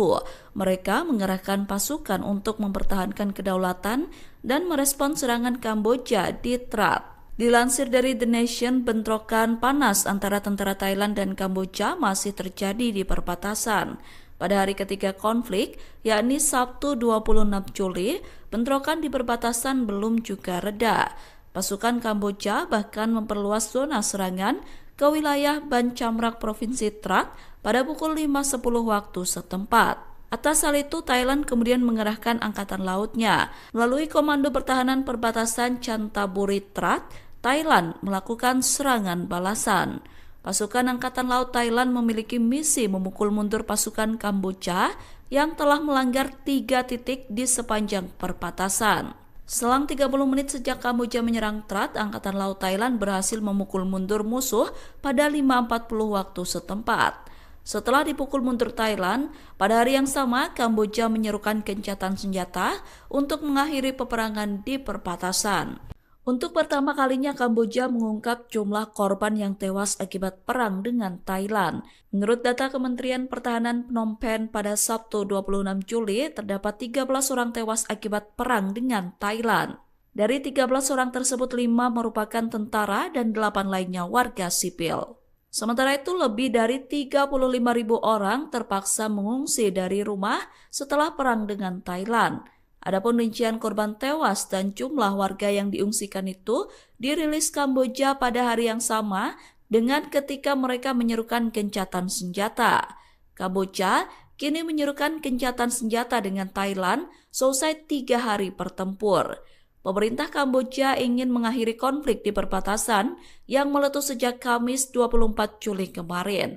Mereka mengerahkan pasukan untuk mempertahankan kedaulatan dan merespon serangan Kamboja di Trad. Dilansir dari The Nation, bentrokan panas antara tentara Thailand dan Kamboja masih terjadi di perbatasan. Pada hari ketiga konflik, yakni Sabtu 26 Juli, bentrokan di perbatasan belum juga reda. Pasukan Kamboja bahkan memperluas zona serangan ke wilayah Ban Chamrak Provinsi Trad pada pukul 5.10 waktu setempat. Atas hal itu, Thailand kemudian mengerahkan angkatan lautnya. Melalui Komando Pertahanan Perbatasan Chantaburi Trad, Thailand melakukan serangan balasan. Pasukan Angkatan Laut Thailand memiliki misi memukul mundur pasukan Kamboja yang telah melanggar 3 titik di sepanjang perbatasan. Selang 30 menit sejak Kamboja menyerang Trad, Angkatan Laut Thailand berhasil memukul mundur musuh pada 5.40 waktu setempat. Setelah dipukul mundur Thailand, pada hari yang sama Kamboja menyerukan gencatan senjata untuk mengakhiri peperangan di perbatasan. Untuk pertama kalinya Kamboja mengungkap jumlah korban yang tewas akibat perang dengan Thailand. Menurut data Kementerian Pertahanan Phnom Penh pada Sabtu 26 Juli, terdapat 13 orang tewas akibat perang dengan Thailand. Dari 13 orang tersebut, 5 merupakan tentara dan 8 lainnya warga sipil. Sementara itu, lebih dari 35.000 orang terpaksa mengungsi dari rumah setelah perang dengan Thailand. Adapun rincian korban tewas dan jumlah warga yang diungsikan itu dirilis Kamboja pada hari yang sama dengan ketika mereka menyerukan gencatan senjata. Kamboja kini menyerukan gencatan senjata dengan Thailand selesai 3 hari bertempur. Pemerintah Kamboja ingin mengakhiri konflik di perbatasan yang meletus sejak Kamis 24 Juli kemarin.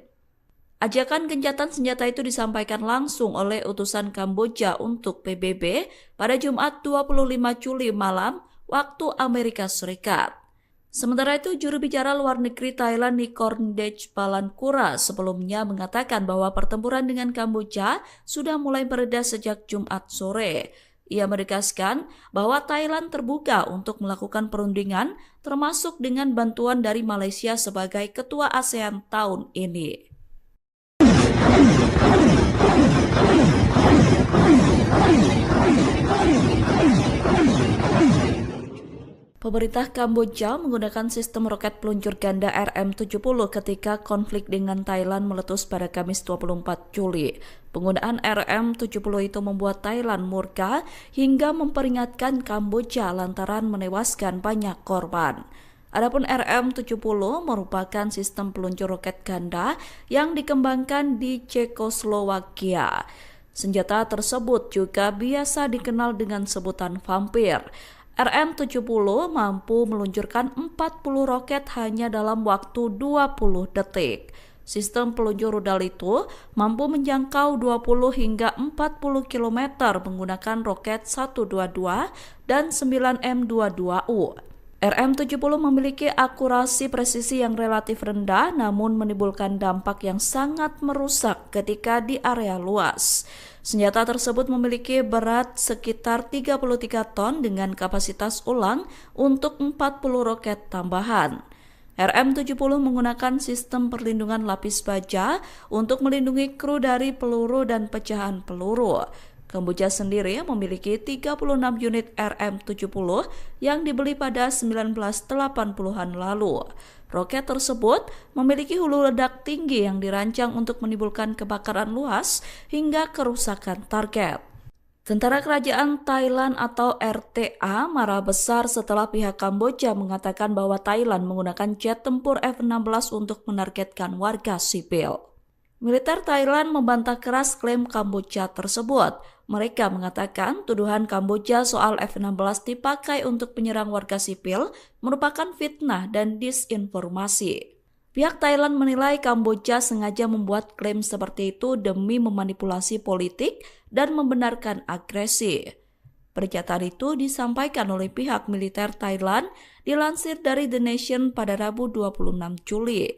Ajakan gencatan senjata itu disampaikan langsung oleh utusan Kamboja untuk PBB pada Jumat 25 Juli malam waktu Amerika Serikat. Sementara itu, juru bicara luar negeri Thailand Nikorndej Balankura sebelumnya mengatakan bahwa pertempuran dengan Kamboja sudah mulai mereda sejak Jumat sore. Ia menegaskan bahwa Thailand terbuka untuk melakukan perundingan termasuk dengan bantuan dari Malaysia sebagai ketua ASEAN tahun ini. Pemerintah Kamboja menggunakan sistem roket peluncur ganda RM-70 ketika konflik dengan Thailand meletus pada Kamis 24 Juli. Penggunaan RM-70 itu membuat Thailand murka hingga memperingatkan Kamboja lantaran menewaskan banyak korban. Adapun RM-70 merupakan sistem peluncur roket ganda yang dikembangkan di Cekoslowakia. Senjata tersebut juga biasa dikenal dengan sebutan vampir. RM-70 mampu meluncurkan 40 roket hanya dalam waktu 20 detik. Sistem peluncur rudal itu mampu menjangkau 20 hingga 40 km menggunakan roket 122 dan 9M22U. RM-70 memiliki akurasi presisi yang relatif rendah namun menimbulkan dampak yang sangat merusak ketika di area luas. Senjata tersebut memiliki berat sekitar 33 ton dengan kapasitas ulang untuk 40 roket tambahan. RM-70 menggunakan sistem perlindungan lapis baja untuk melindungi kru dari peluru dan pecahan peluru. Kamboja sendiri memiliki 36 unit RM-70 yang dibeli pada 1980-an lalu. Roket tersebut memiliki hulu ledak tinggi yang dirancang untuk menimbulkan kebakaran luas hingga kerusakan target. Tentara Kerajaan Thailand atau RTA marah besar setelah pihak Kamboja mengatakan bahwa Thailand menggunakan jet tempur F-16 untuk menargetkan warga sipil. Militer Thailand membantah keras klaim Kamboja tersebut. Mereka mengatakan tuduhan Kamboja soal F-16 dipakai untuk menyerang warga sipil merupakan fitnah dan disinformasi. Pihak Thailand menilai Kamboja sengaja membuat klaim seperti itu demi memanipulasi politik dan membenarkan agresi. Pernyataan itu disampaikan oleh pihak militer Thailand dilansir dari The Nation pada Rabu 26 Juli.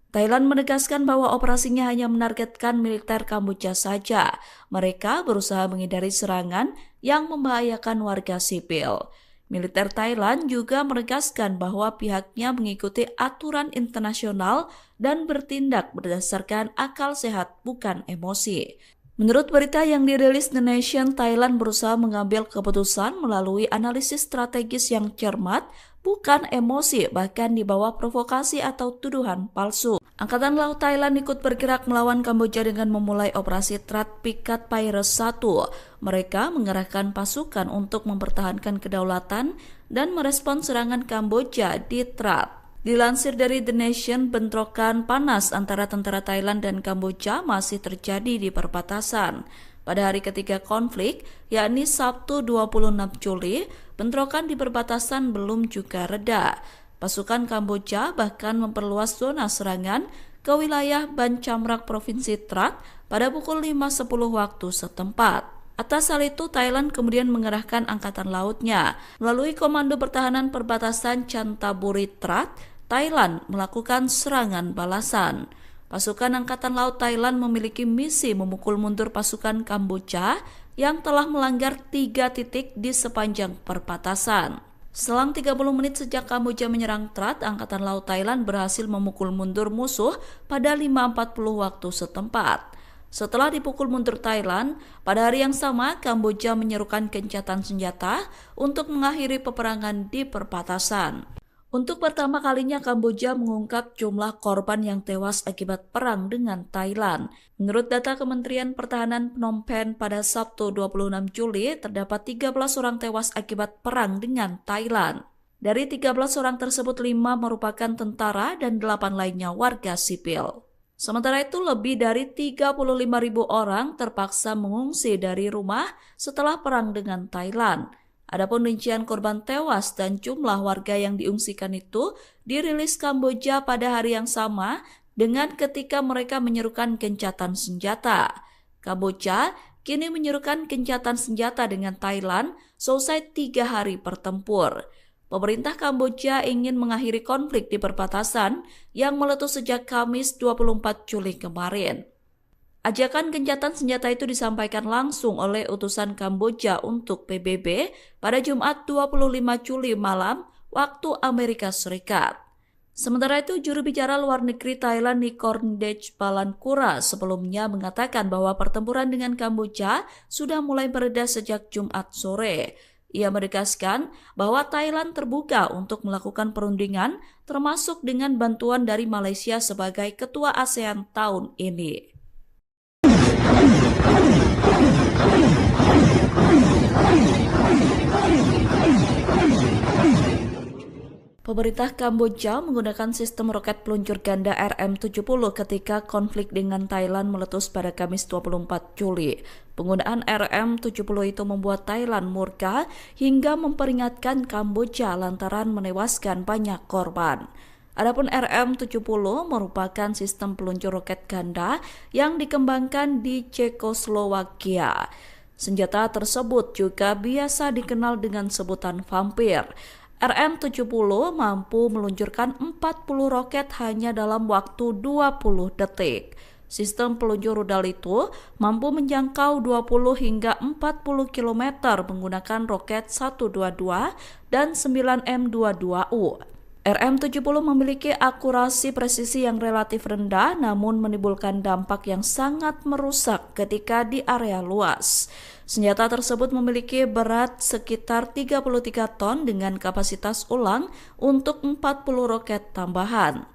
Thailand menegaskan bahwa operasinya hanya menargetkan militer Kamboja saja. Mereka berusaha menghindari serangan yang membahayakan warga sipil. Militer Thailand juga menegaskan bahwa pihaknya mengikuti aturan internasional dan bertindak berdasarkan akal sehat bukan emosi. Menurut berita yang dirilis The Nation, Thailand berusaha mengambil keputusan melalui analisis strategis yang cermat, bukan emosi, bahkan di bawah provokasi atau tuduhan palsu. Angkatan Laut Thailand ikut bergerak melawan Kamboja dengan memulai operasi Trad Pikat Piraeus 1. Mereka mengerahkan pasukan untuk mempertahankan kedaulatan dan merespons serangan Kamboja di Trad. Dilansir dari The Nation, bentrokan panas antara tentara Thailand dan Kamboja masih terjadi di perbatasan. Pada hari ketiga konflik, yakni Sabtu 26 Juli, bentrokan di perbatasan belum juga reda. Pasukan Kamboja bahkan memperluas zona serangan ke wilayah Ban Chamrak Provinsi Trad pada pukul 5.10 waktu setempat. Atas hal itu, Thailand kemudian mengerahkan angkatan lautnya. Melalui Komando Pertahanan Perbatasan Chantaburi Trad, Thailand melakukan serangan balasan. Pasukan Angkatan Laut Thailand memiliki misi memukul mundur pasukan Kamboja yang telah melanggar 3 titik di sepanjang perbatasan. Selang 30 menit sejak Kamboja menyerang Trad, Angkatan Laut Thailand berhasil memukul mundur musuh pada 5.40 waktu setempat. Setelah dipukul mundur Thailand, pada hari yang sama Kamboja menyerukan gencatan senjata untuk mengakhiri peperangan di perbatasan. Untuk pertama kalinya Kamboja mengungkap jumlah korban yang tewas akibat perang dengan Thailand. Menurut data Kementerian Pertahanan Phnom Penh pada Sabtu 26 Juli, terdapat 13 orang tewas akibat perang dengan Thailand. Dari 13 orang tersebut, 5 merupakan tentara dan 8 lainnya warga sipil. Sementara itu, lebih dari 35.000 orang terpaksa mengungsi dari rumah setelah perang dengan Thailand. Adapun rincian korban tewas dan jumlah warga yang diungsikan itu dirilis Kamboja pada hari yang sama dengan ketika mereka menyerukan gencatan senjata. Kamboja kini menyerukan gencatan senjata dengan Thailand selesai 3 hari bertempur. Pemerintah Kamboja ingin mengakhiri konflik di perbatasan yang meletus sejak Kamis 24 Juli kemarin. Ajakan gencatan senjata itu disampaikan langsung oleh utusan Kamboja untuk PBB pada Jumat 25 Juli malam waktu Amerika Serikat. Sementara itu, juru bicara luar negeri Thailand Nikorndej Balankura sebelumnya mengatakan bahwa pertempuran dengan Kamboja sudah mulai mereda sejak Jumat sore. Ia menegaskan bahwa Thailand terbuka untuk melakukan perundingan termasuk dengan bantuan dari Malaysia sebagai ketua ASEAN tahun ini. Pemerintah Kamboja menggunakan sistem roket peluncur ganda RM-70 ketika konflik dengan Thailand meletus pada Kamis 24 Juli. Penggunaan RM-70 itu membuat Thailand murka hingga memperingatkan Kamboja lantaran menewaskan banyak korban. Adapun RM-70 merupakan sistem peluncur roket ganda yang dikembangkan di Cekoslowakia. Senjata tersebut juga biasa dikenal dengan sebutan vampir. RM-70 mampu meluncurkan 40 roket hanya dalam waktu 20 detik. Sistem peluncur rudal itu mampu menjangkau 20 hingga 40 km menggunakan roket 122 dan 9M22U. RM-70 memiliki akurasi presisi yang relatif rendah namun menimbulkan dampak yang sangat merusak ketika di area luas. Senjata tersebut memiliki berat sekitar 33 ton dengan kapasitas ulang untuk 40 roket tambahan.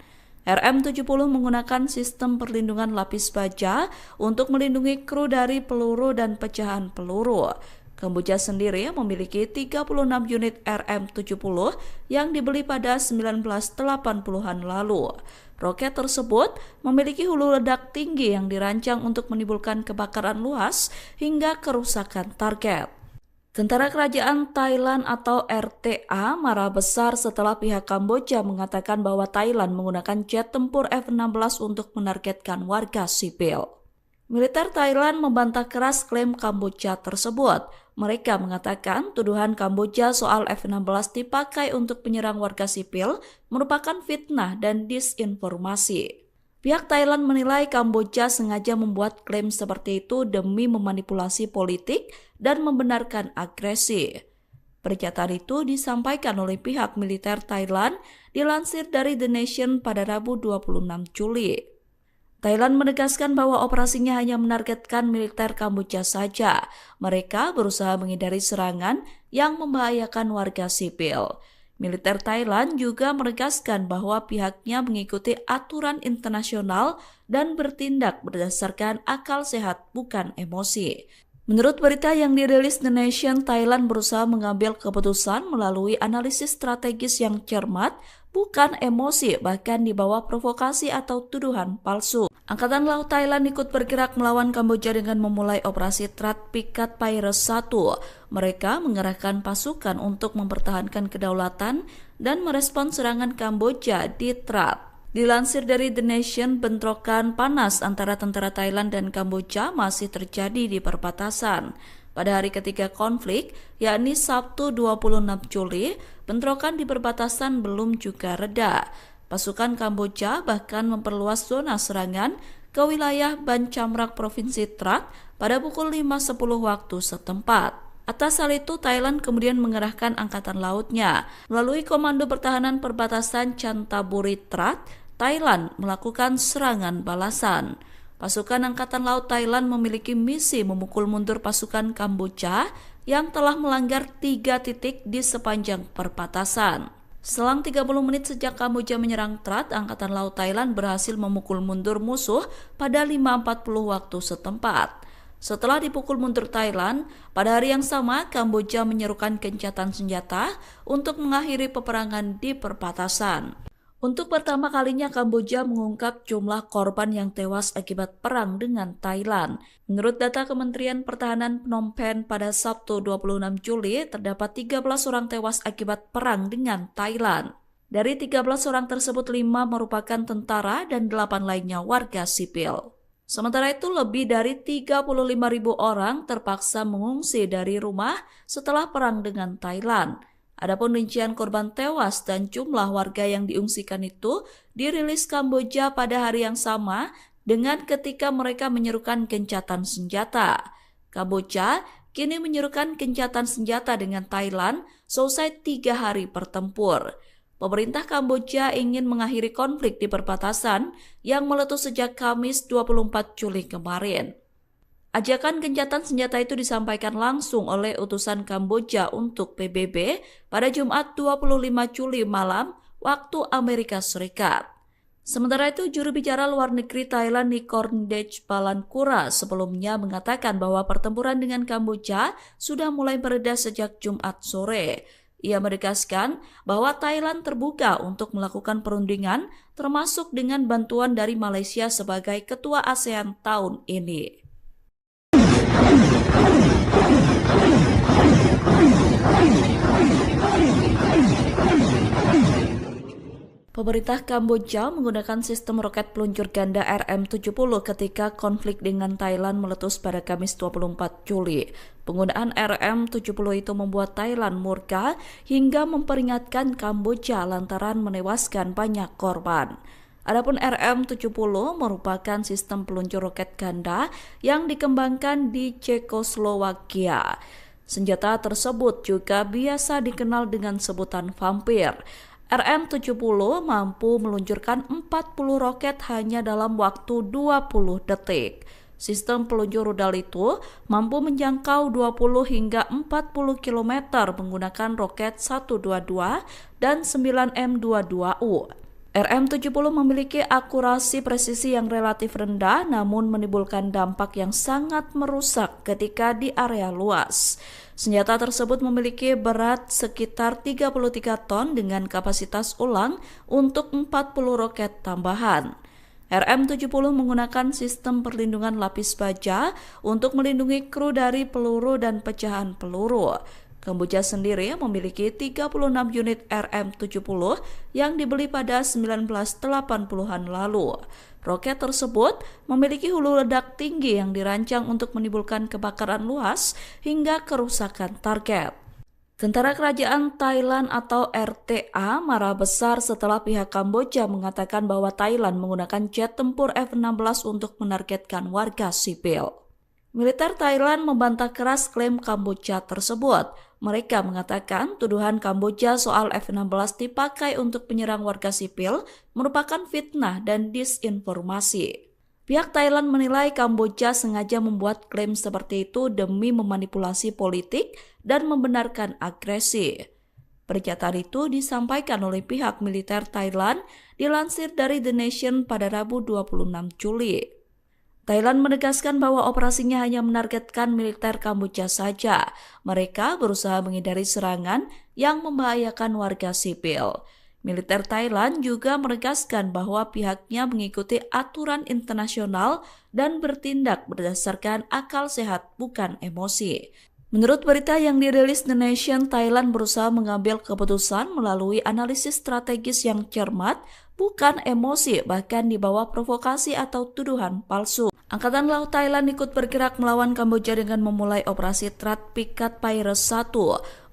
RM-70 menggunakan sistem perlindungan lapis baja untuk melindungi kru dari peluru dan pecahan peluru. Kamboja sendiri memiliki 36 unit RM-70 yang dibeli pada 1980-an lalu. Roket tersebut memiliki hulu ledak tinggi yang dirancang untuk menimbulkan kebakaran luas hingga kerusakan target. Tentara Kerajaan Thailand atau RTA marah besar setelah pihak Kamboja mengatakan bahwa Thailand menggunakan jet tempur F-16 untuk menargetkan warga sipil. Militer Thailand membantah keras klaim Kamboja tersebut. Mereka mengatakan tuduhan Kamboja soal F-16 dipakai untuk menyerang warga sipil merupakan fitnah dan disinformasi. Pihak Thailand menilai Kamboja sengaja membuat klaim seperti itu demi memanipulasi politik dan membenarkan agresi. Pernyataan itu disampaikan oleh pihak militer Thailand dilansir dari The Nation pada Rabu 26 Juli. Thailand menegaskan bahwa operasinya hanya menargetkan militer Kamboja saja. Mereka berusaha menghindari serangan yang membahayakan warga sipil. Militer Thailand juga menegaskan bahwa pihaknya mengikuti aturan internasional dan bertindak berdasarkan akal sehat bukan emosi. Menurut berita yang dirilis The Nation, Thailand berusaha mengambil keputusan melalui analisis strategis yang cermat, bukan emosi, bahkan di bawah provokasi atau tuduhan palsu. Angkatan Laut Thailand ikut bergerak melawan Kamboja dengan memulai operasi Trad Pikat Piraeus 1. Mereka mengerahkan pasukan untuk mempertahankan kedaulatan dan merespon serangan Kamboja di Trad. Dilansir dari The Nation, bentrokan panas antara tentara Thailand dan Kamboja masih terjadi di perbatasan. Pada hari ketiga konflik, yakni Sabtu 26 Juli, bentrokan di perbatasan belum juga reda. Pasukan Kamboja bahkan memperluas zona serangan ke wilayah Ban Chamrak Provinsi Trad pada pukul 5.10 waktu setempat. Atas hal itu, Thailand kemudian mengerahkan angkatan lautnya. Melalui Komando Pertahanan Perbatasan Chantaburi Trad, Thailand melakukan serangan balasan. Pasukan Angkatan Laut Thailand memiliki misi memukul mundur pasukan Kamboja yang telah melanggar 3 titik di sepanjang perbatasan. Selang 30 menit sejak Kamboja menyerang Trad, Angkatan Laut Thailand berhasil memukul mundur musuh pada 5.40 waktu setempat. Setelah dipukul mundur Thailand, pada hari yang sama Kamboja menyerukan gencatan senjata untuk mengakhiri peperangan di perbatasan. Untuk pertama kalinya Kamboja mengungkap jumlah korban yang tewas akibat perang dengan Thailand. Menurut data Kementerian Pertahanan Phnom Penh pada Sabtu 26 Juli, terdapat 13 orang tewas akibat perang dengan Thailand. Dari 13 orang tersebut, 5 merupakan tentara dan 8 lainnya warga sipil. Sementara itu, lebih dari 35.000 orang terpaksa mengungsi dari rumah setelah perang dengan Thailand. Adapun rincian korban tewas dan jumlah warga yang diungsikan itu dirilis Kamboja pada hari yang sama dengan ketika mereka menyerukan gencatan senjata. Kamboja kini menyerukan gencatan senjata dengan Thailand selesai 3 hari bertempur. Pemerintah Kamboja ingin mengakhiri konflik di perbatasan yang meletus sejak Kamis 24 Juli kemarin. Ajakan gencatan senjata itu disampaikan langsung oleh utusan Kamboja untuk PBB pada Jumat 25 Juli malam waktu Amerika Serikat. Sementara itu, juru bicara luar negeri Thailand Nikorndej Balankura sebelumnya mengatakan bahwa pertempuran dengan Kamboja sudah mulai mereda sejak Jumat sore. Ia menegaskan bahwa Thailand terbuka untuk melakukan perundingan termasuk dengan bantuan dari Malaysia sebagai ketua ASEAN tahun ini. Pemerintah Kamboja menggunakan sistem roket peluncur ganda RM-70 ketika konflik dengan Thailand meletus pada Kamis 24 Juli. Penggunaan RM-70 itu membuat Thailand murka hingga memperingatkan Kamboja lantaran menewaskan banyak korban. Adapun RM-70 merupakan sistem peluncur roket ganda yang dikembangkan di Cekoslowakia. Senjata tersebut juga biasa dikenal dengan sebutan vampir. RM-70 mampu meluncurkan 40 roket hanya dalam waktu 20 detik. Sistem peluncur rudal itu mampu menjangkau 20 hingga 40 km menggunakan roket 122 dan 9M22U. RM-70 memiliki akurasi presisi yang relatif rendah namun menimbulkan dampak yang sangat merusak ketika di area luas. Senjata tersebut memiliki berat sekitar 33 ton dengan kapasitas ulang untuk 40 roket tambahan. RM-70 menggunakan sistem perlindungan lapis baja untuk melindungi kru dari peluru dan pecahan peluru. Kamboja sendiri memiliki 36 unit RM-70 yang dibeli pada 1980-an lalu. Roket tersebut memiliki hulu ledak tinggi yang dirancang untuk menimbulkan kebakaran luas hingga kerusakan target. Tentara Kerajaan Thailand atau RTA marah besar setelah pihak Kamboja mengatakan bahwa Thailand menggunakan jet tempur F-16 untuk menargetkan warga sipil. Militer Thailand membantah keras klaim Kamboja tersebut. Mereka mengatakan tuduhan Kamboja soal F-16 dipakai untuk menyerang warga sipil merupakan fitnah dan disinformasi. Pihak Thailand menilai Kamboja sengaja membuat klaim seperti itu demi memanipulasi politik dan membenarkan agresi. Pernyataan itu disampaikan oleh pihak militer Thailand dilansir dari The Nation pada Rabu 26 Juli. Thailand menegaskan bahwa operasinya hanya menargetkan militer Kamboja saja. Mereka berusaha menghindari serangan yang membahayakan warga sipil. Militer Thailand juga menegaskan bahwa pihaknya mengikuti aturan internasional dan bertindak berdasarkan akal sehat bukan emosi. Menurut berita yang dirilis The Nation, Thailand berusaha mengambil keputusan melalui analisis strategis yang cermat, bukan emosi, bahkan di bawah provokasi atau tuduhan palsu. Angkatan Laut Thailand ikut bergerak melawan Kamboja dengan memulai operasi Trat Pikat Piraeus 1.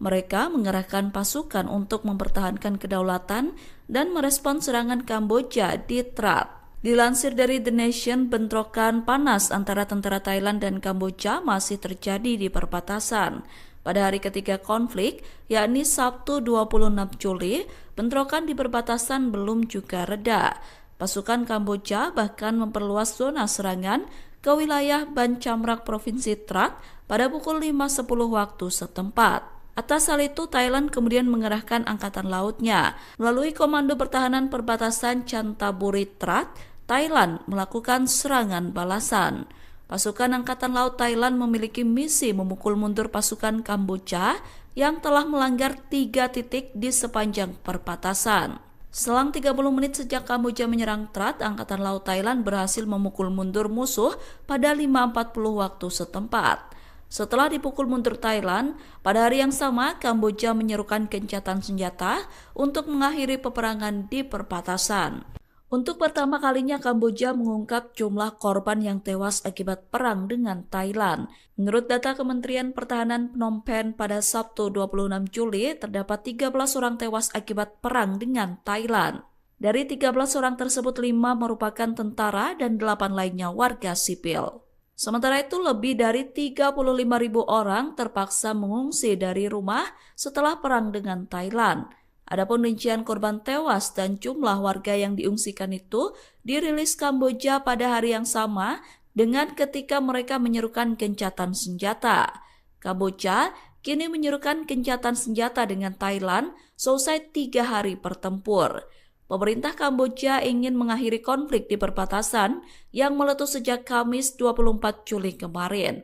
Mereka mengerahkan pasukan untuk mempertahankan kedaulatan dan merespons serangan Kamboja di Trat. Dilansir dari The Nation, bentrokan panas antara tentara Thailand dan Kamboja masih terjadi di perbatasan. Pada hari ketiga konflik, yakni Sabtu 26 Juli, bentrokan di perbatasan belum juga reda. Pasukan Kamboja bahkan memperluas zona serangan ke wilayah Ban Chamrak Provinsi Trat pada pukul 5.10 waktu setempat. Atas hal itu, Thailand kemudian mengerahkan angkatan lautnya. Melalui Komando Pertahanan Perbatasan Chantaburi Trat, Thailand melakukan serangan balasan. Pasukan Angkatan Laut Thailand memiliki misi memukul mundur pasukan Kamboja yang telah melanggar 3 titik di sepanjang perbatasan. Selang 30 menit sejak Kamboja menyerang Trat, Angkatan Laut Thailand berhasil memukul mundur musuh pada 5.40 waktu setempat. Setelah dipukul mundur Thailand, pada hari yang sama Kamboja menyerukan gencatan senjata untuk mengakhiri peperangan di perbatasan. Untuk pertama kalinya Kamboja mengungkap jumlah korban yang tewas akibat perang dengan Thailand. Menurut data Kementerian Pertahanan Phnom Penh pada Sabtu 26 Juli, terdapat 13 orang tewas akibat perang dengan Thailand. Dari 13 orang tersebut, 5 merupakan tentara dan 8 lainnya warga sipil. Sementara itu, lebih dari 35.000 orang terpaksa mengungsi dari rumah setelah perang dengan Thailand. Adapun rincian korban tewas dan jumlah warga yang diungsikan itu dirilis Kamboja pada hari yang sama dengan ketika mereka menyerukan gencatan senjata. Kamboja kini menyerukan gencatan senjata dengan Thailand selesai 3 hari bertempur. Pemerintah Kamboja ingin mengakhiri konflik di perbatasan yang meletus sejak Kamis 24 Juli kemarin.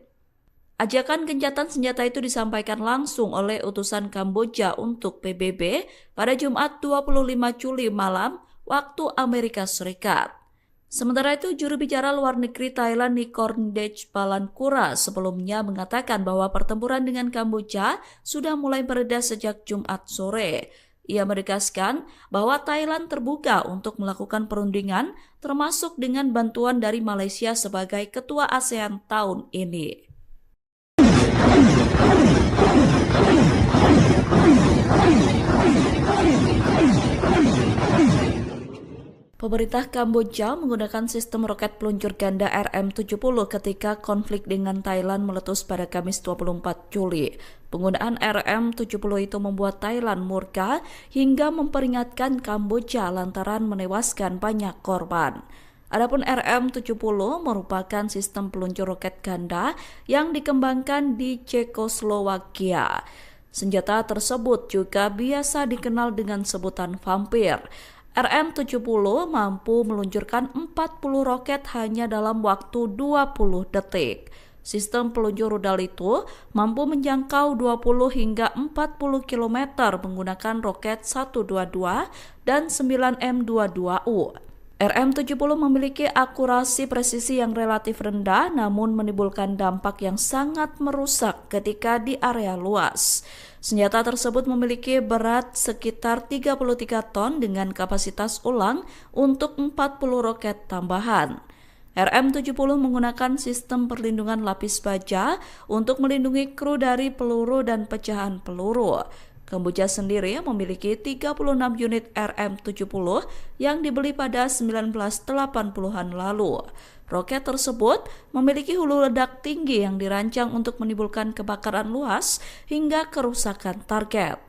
Ajakan gencatan senjata itu disampaikan langsung oleh utusan Kamboja untuk PBB pada Jumat 25 Juli malam waktu Amerika Serikat. Sementara itu, juru bicara luar negeri Thailand Nikorndej Balankura sebelumnya mengatakan bahwa pertempuran dengan Kamboja sudah mulai mereda sejak Jumat sore. Ia menegaskan bahwa Thailand terbuka untuk melakukan perundingan termasuk dengan bantuan dari Malaysia sebagai ketua ASEAN tahun ini. Pemerintah Kamboja menggunakan sistem roket peluncur ganda RM-70 ketika konflik dengan Thailand meletus pada Kamis 24 Juli. Penggunaan RM-70 itu membuat Thailand murka hingga memperingatkan Kamboja lantaran menewaskan banyak korban. Adapun RM-70 merupakan sistem peluncur roket ganda yang dikembangkan di Cekoslowakia. Senjata tersebut juga biasa dikenal dengan sebutan vampir. RM-70 mampu meluncurkan 40 roket hanya dalam waktu 20 detik. Sistem peluncur rudal itu mampu menjangkau 20 hingga 40 km menggunakan roket 122 dan 9M22U. RM-70 memiliki akurasi presisi yang relatif rendah namun menimbulkan dampak yang sangat merusak ketika di area luas. Senjata tersebut memiliki berat sekitar 33 ton dengan kapasitas ulang untuk 40 roket tambahan. RM-70 menggunakan sistem perlindungan lapis baja untuk melindungi kru dari peluru dan pecahan peluru. Kamboja sendiri memiliki 36 unit RM-70 yang dibeli pada 1980-an lalu. Roket tersebut memiliki hulu ledak tinggi yang dirancang untuk menimbulkan kebakaran luas hingga kerusakan target.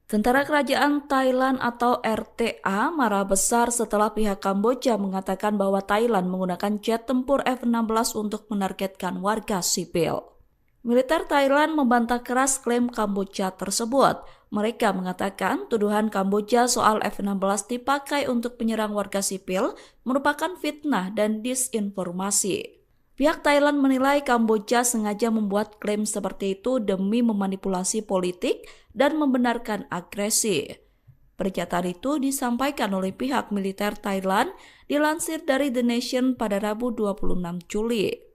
Tentara Kerajaan Thailand atau RTA marah besar setelah pihak Kamboja mengatakan bahwa Thailand menggunakan jet tempur F-16 untuk menargetkan warga sipil. Militer Thailand membantah keras klaim Kamboja tersebut. Mereka mengatakan tuduhan Kamboja soal F-16 dipakai untuk menyerang warga sipil merupakan fitnah dan disinformasi. Pihak Thailand menilai Kamboja sengaja membuat klaim seperti itu demi memanipulasi politik dan membenarkan agresi. Pernyataan itu disampaikan oleh pihak militer Thailand dilansir dari The Nation pada Rabu 26 Juli.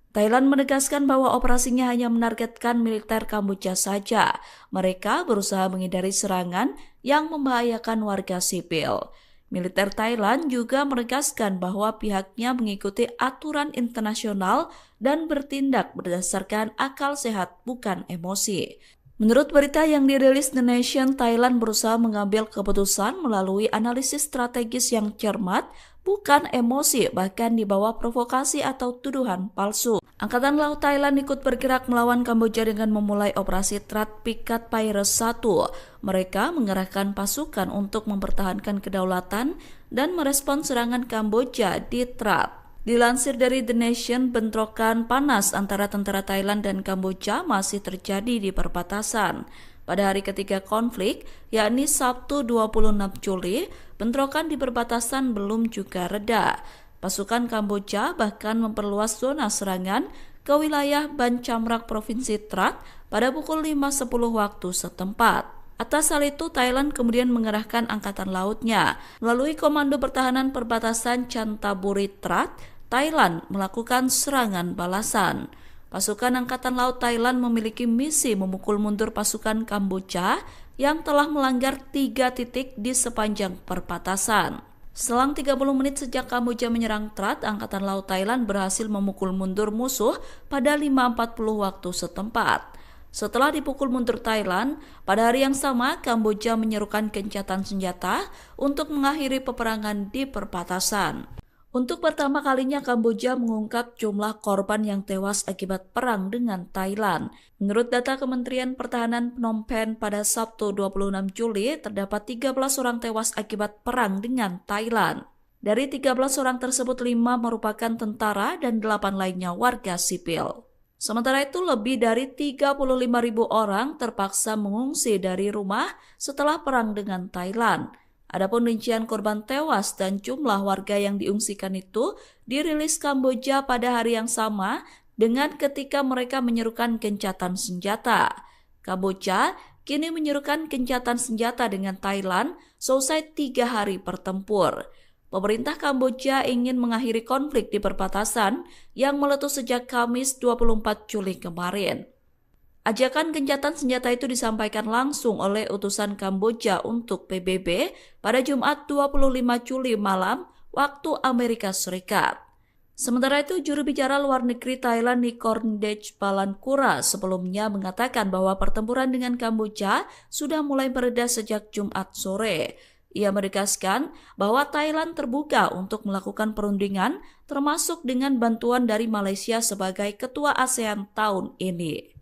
Thailand menegaskan bahwa operasinya hanya menargetkan militer Kamboja saja. Mereka berusaha menghindari serangan yang membahayakan warga sipil. Militer Thailand juga menegaskan bahwa pihaknya mengikuti aturan internasional dan bertindak berdasarkan akal sehat bukan emosi. Menurut berita yang dirilis The Nation, Thailand berusaha mengambil keputusan melalui analisis strategis yang cermat, bukan emosi, bahkan di bawah provokasi atau tuduhan palsu. Angkatan Laut Thailand ikut bergerak melawan Kamboja dengan memulai operasi Trat Pikat Piraeus 1. Mereka mengerahkan pasukan untuk mempertahankan kedaulatan dan merespons serangan Kamboja di Trat. Dilansir dari The Nation, bentrokan panas antara tentara Thailand dan Kamboja masih terjadi di perbatasan. Pada hari ketiga konflik, yakni Sabtu 26 Juli, bentrokan di perbatasan belum juga reda. Pasukan Kamboja bahkan memperluas zona serangan ke wilayah Ban Chamrak Provinsi Trat pada pukul 5.10 waktu setempat. Atas hal itu, Thailand kemudian mengerahkan angkatan lautnya. Melalui Komando Pertahanan Perbatasan Chantaburi Trat, Thailand melakukan serangan balasan. Pasukan Angkatan Laut Thailand memiliki misi memukul mundur pasukan Kamboja yang telah melanggar 3 titik di sepanjang perbatasan. Selang 30 menit sejak Kamboja menyerang Trat, Angkatan Laut Thailand berhasil memukul mundur musuh pada 5.40 waktu setempat. Setelah dipukul mundur Thailand, pada hari yang sama Kamboja menyerukan gencatan senjata untuk mengakhiri peperangan di perbatasan. Untuk pertama kalinya Kamboja mengungkap jumlah korban yang tewas akibat perang dengan Thailand. Menurut data Kementerian Pertahanan Phnom Penh pada Sabtu 26 Juli, terdapat 13 orang tewas akibat perang dengan Thailand. Dari 13 orang tersebut 5 merupakan tentara dan 8 lainnya warga sipil. Sementara itu lebih dari 35.000 orang terpaksa mengungsi dari rumah setelah perang dengan Thailand. Adapun rincian korban tewas dan jumlah warga yang diungsikan itu dirilis Kamboja pada hari yang sama dengan ketika mereka menyerukan gencatan senjata. Kamboja kini menyerukan gencatan senjata dengan Thailand selesai 3 hari bertempur. Pemerintah Kamboja ingin mengakhiri konflik di perbatasan yang meletus sejak Kamis 24 Juli kemarin. Ajakan gencatan senjata itu disampaikan langsung oleh utusan Kamboja untuk PBB pada Jumat 25 Juli malam waktu Amerika Serikat. Sementara itu, juru bicara luar negeri Thailand Nikorndej Balankura sebelumnya mengatakan bahwa pertempuran dengan Kamboja sudah mulai mereda sejak Jumat sore. Ia menegaskan bahwa Thailand terbuka untuk melakukan perundingan termasuk dengan bantuan dari Malaysia sebagai ketua ASEAN tahun ini.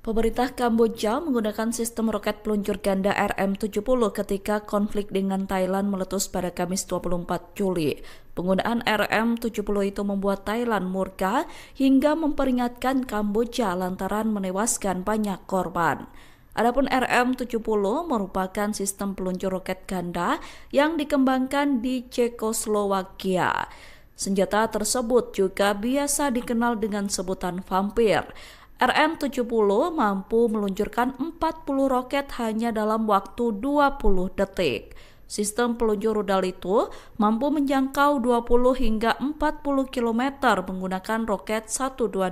Pemerintah Kamboja menggunakan sistem roket peluncur ganda RM-70 ketika konflik dengan Thailand meletus pada Kamis 24 Juli. Penggunaan RM-70 itu membuat Thailand murka hingga memperingatkan Kamboja lantaran menewaskan banyak korban. Adapun RM-70 merupakan sistem peluncur roket ganda yang dikembangkan di Cekoslowakia. Senjata tersebut juga biasa dikenal dengan sebutan vampir. RM-70 mampu meluncurkan 40 roket hanya dalam waktu 20 detik. Sistem peluncur rudal itu mampu menjangkau 20 hingga 40 km menggunakan roket 122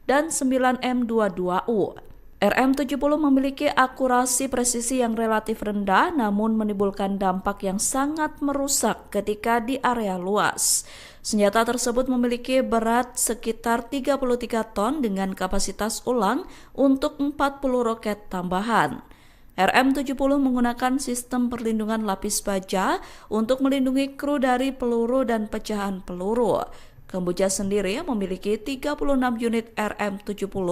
dan 9M22U. RM-70 memiliki akurasi presisi yang relatif rendah namun menimbulkan dampak yang sangat merusak ketika di area luas. Senjata tersebut memiliki berat sekitar 33 ton dengan kapasitas ulang untuk 40 roket tambahan. RM-70 menggunakan sistem perlindungan lapis baja untuk melindungi kru dari peluru dan pecahan peluru. Kamboja sendiri memiliki 36 unit RM-70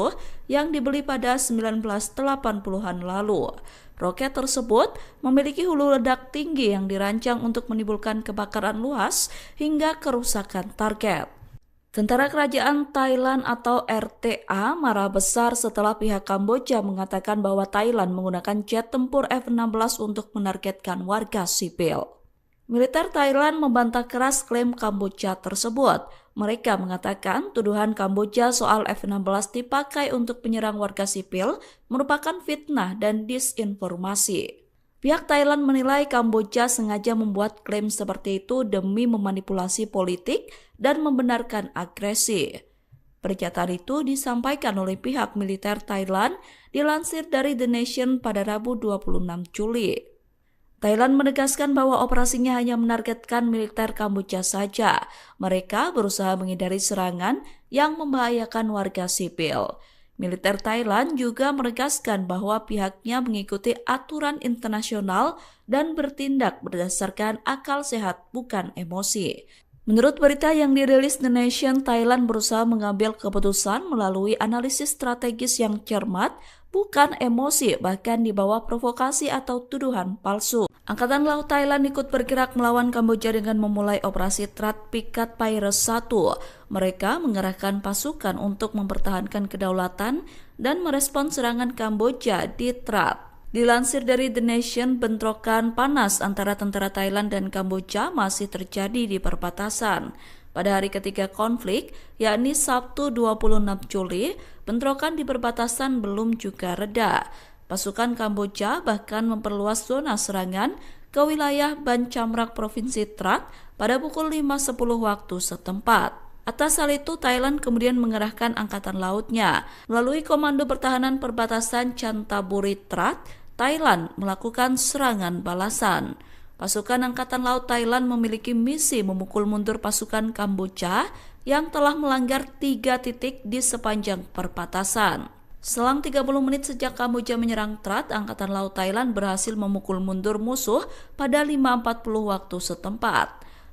yang dibeli pada 1980-an lalu. Roket tersebut memiliki hulu ledak tinggi yang dirancang untuk menimbulkan kebakaran luas hingga kerusakan target. Tentara Kerajaan Thailand atau RTA marah besar setelah pihak Kamboja mengatakan bahwa Thailand menggunakan jet tempur F-16 untuk menargetkan warga sipil. Militer Thailand membantah keras klaim Kamboja tersebut. Mereka mengatakan tuduhan Kamboja soal F-16 dipakai untuk menyerang warga sipil merupakan fitnah dan disinformasi. Pihak Thailand menilai Kamboja sengaja membuat klaim seperti itu demi memanipulasi politik dan membenarkan agresi. Pernyataan itu disampaikan oleh pihak militer Thailand dilansir dari The Nation pada Rabu 26 Juli. Thailand menegaskan bahwa operasinya hanya menargetkan militer Kamboja saja. Mereka berusaha menghindari serangan yang membahayakan warga sipil. Militer Thailand juga menegaskan bahwa pihaknya mengikuti aturan internasional dan bertindak berdasarkan akal sehat bukan emosi. Menurut berita yang dirilis The Nation, Thailand berusaha mengambil keputusan melalui analisis strategis yang cermat, bukan emosi, bahkan di bawah provokasi atau tuduhan palsu. Angkatan Laut Thailand ikut bergerak melawan Kamboja dengan memulai operasi Trat Pikat Piraeus 1. Mereka mengerahkan pasukan untuk mempertahankan kedaulatan dan merespons serangan Kamboja di Trat. Dilansir dari The Nation, bentrokan panas antara tentara Thailand dan Kamboja masih terjadi di perbatasan. Pada hari ketiga konflik, yakni Sabtu 26 Juli, bentrokan di perbatasan belum juga reda. Pasukan Kamboja bahkan memperluas zona serangan ke wilayah Ban Chamrak Provinsi Trat pada pukul 5.10 waktu setempat. Atas hal itu, Thailand kemudian mengerahkan angkatan lautnya. Melalui Komando Pertahanan Perbatasan Chantaburi Trat, Thailand melakukan serangan balasan. Pasukan Angkatan Laut Thailand memiliki misi memukul mundur pasukan Kamboja yang telah melanggar 3 titik di sepanjang perbatasan. Selang 30 menit sejak Kamboja menyerang Trat, Angkatan Laut Thailand berhasil memukul mundur musuh pada 5.40 waktu setempat.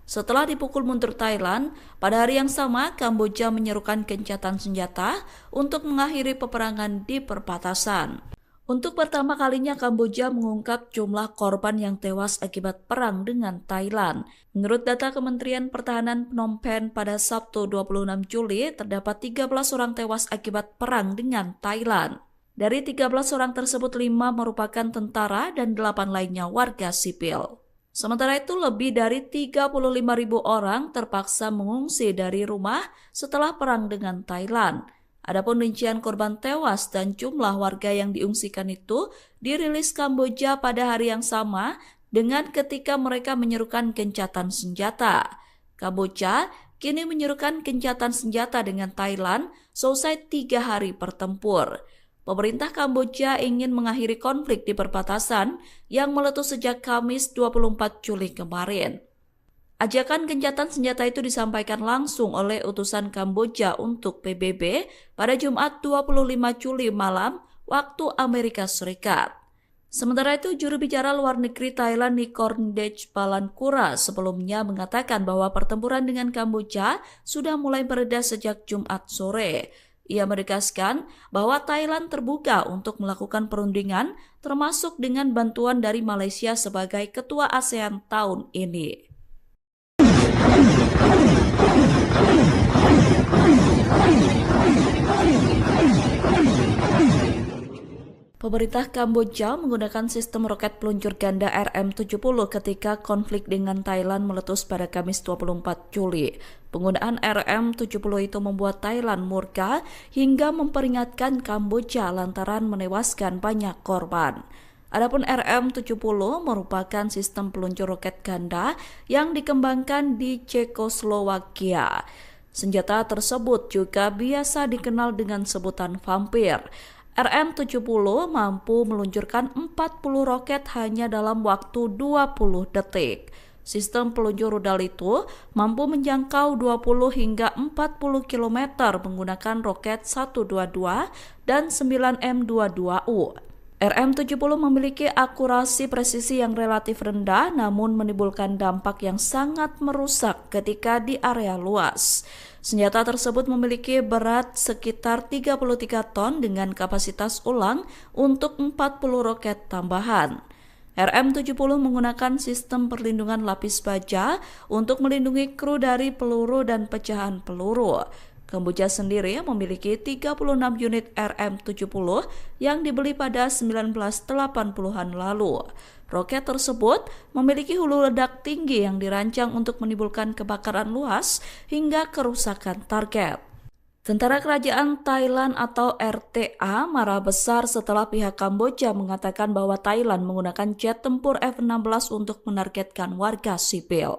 Setelah dipukul mundur Thailand, pada hari yang sama Kamboja menyerukan gencatan senjata untuk mengakhiri peperangan di perbatasan. Untuk pertama kalinya Kamboja mengungkap jumlah korban yang tewas akibat perang dengan Thailand. Menurut data Kementerian Pertahanan Phnom Penh pada Sabtu 26 Juli, terdapat 13 orang tewas akibat perang dengan Thailand. Dari 13 orang tersebut, 5 merupakan tentara dan 8 lainnya warga sipil. Sementara itu, lebih dari 35.000 orang terpaksa mengungsi dari rumah setelah perang dengan Thailand. Adapun rincian korban tewas dan jumlah warga yang diungsikan itu dirilis Kamboja pada hari yang sama dengan ketika mereka menyerukan gencatan senjata. Kamboja kini menyerukan gencatan senjata dengan Thailand selesai 3 hari bertempur. Pemerintah Kamboja ingin mengakhiri konflik di perbatasan yang meletus sejak Kamis 24 Juli kemarin. Ajakan gencatan senjata itu disampaikan langsung oleh utusan Kamboja untuk PBB pada Jumat 25 Juli malam waktu Amerika Serikat. Sementara itu, juru bicara luar negeri Thailand Nikorndej Balankura sebelumnya mengatakan bahwa pertempuran dengan Kamboja sudah mulai mereda sejak Jumat sore. Ia menegaskan bahwa Thailand terbuka untuk melakukan perundingan termasuk dengan bantuan dari Malaysia sebagai ketua ASEAN tahun ini. Pemerintah Kamboja menggunakan sistem roket peluncur ganda RM-70 ketika konflik dengan Thailand meletus pada Kamis 24 Juli. Penggunaan RM-70 itu membuat Thailand murka hingga memperingatkan Kamboja lantaran menewaskan banyak korban. Adapun RM-70 merupakan sistem peluncur roket ganda yang dikembangkan di Cekoslowakia. Senjata tersebut juga biasa dikenal dengan sebutan vampir. RM-70 mampu meluncurkan 40 roket hanya dalam waktu 20 detik. Sistem peluncur rudal itu mampu menjangkau 20 hingga 40 km menggunakan roket 122 dan 9M22U. RM-70 memiliki akurasi presisi yang relatif rendah namun menimbulkan dampak yang sangat merusak ketika di area luas. Senjata tersebut memiliki berat sekitar 33 ton dengan kapasitas ulang untuk 40 roket tambahan. RM-70 menggunakan sistem perlindungan lapis baja untuk melindungi kru dari peluru dan pecahan peluru. Kamboja sendiri memiliki 36 unit RM-70 yang dibeli pada 1980-an lalu. Roket tersebut memiliki hulu ledak tinggi yang dirancang untuk menimbulkan kebakaran luas hingga kerusakan target. Tentara Kerajaan Thailand atau RTA marah besar setelah pihak Kamboja mengatakan bahwa Thailand menggunakan jet tempur F-16 untuk menargetkan warga sipil.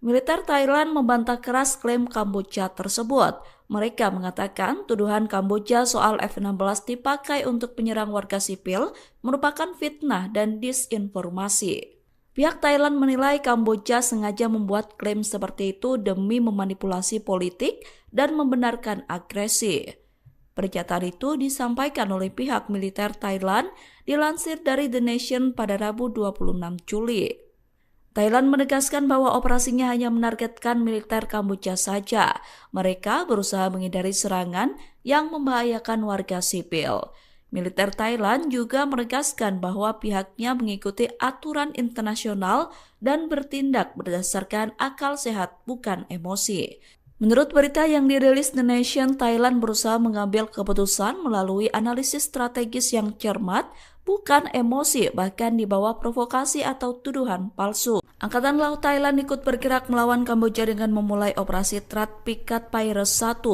Militer Thailand membantah keras klaim Kamboja tersebut. Mereka mengatakan tuduhan Kamboja soal F-16 dipakai untuk menyerang warga sipil merupakan fitnah dan disinformasi. Pihak Thailand menilai Kamboja sengaja membuat klaim seperti itu demi memanipulasi politik dan membenarkan agresi. Pernyataan itu disampaikan oleh pihak militer Thailand dilansir dari The Nation pada Rabu 26 Juli. Thailand menegaskan bahwa operasinya hanya menargetkan militer Kamboja saja. Mereka berusaha menghindari serangan yang membahayakan warga sipil. Militer Thailand juga menegaskan bahwa pihaknya mengikuti aturan internasional dan bertindak berdasarkan akal sehat bukan emosi. Menurut berita yang dirilis The Nation, Thailand berusaha mengambil keputusan melalui analisis strategis yang cermat, bukan emosi, bahkan di bawah provokasi atau tuduhan palsu. Angkatan Laut Thailand ikut bergerak melawan Kamboja dengan memulai operasi Trad Pikat Piraeus 1.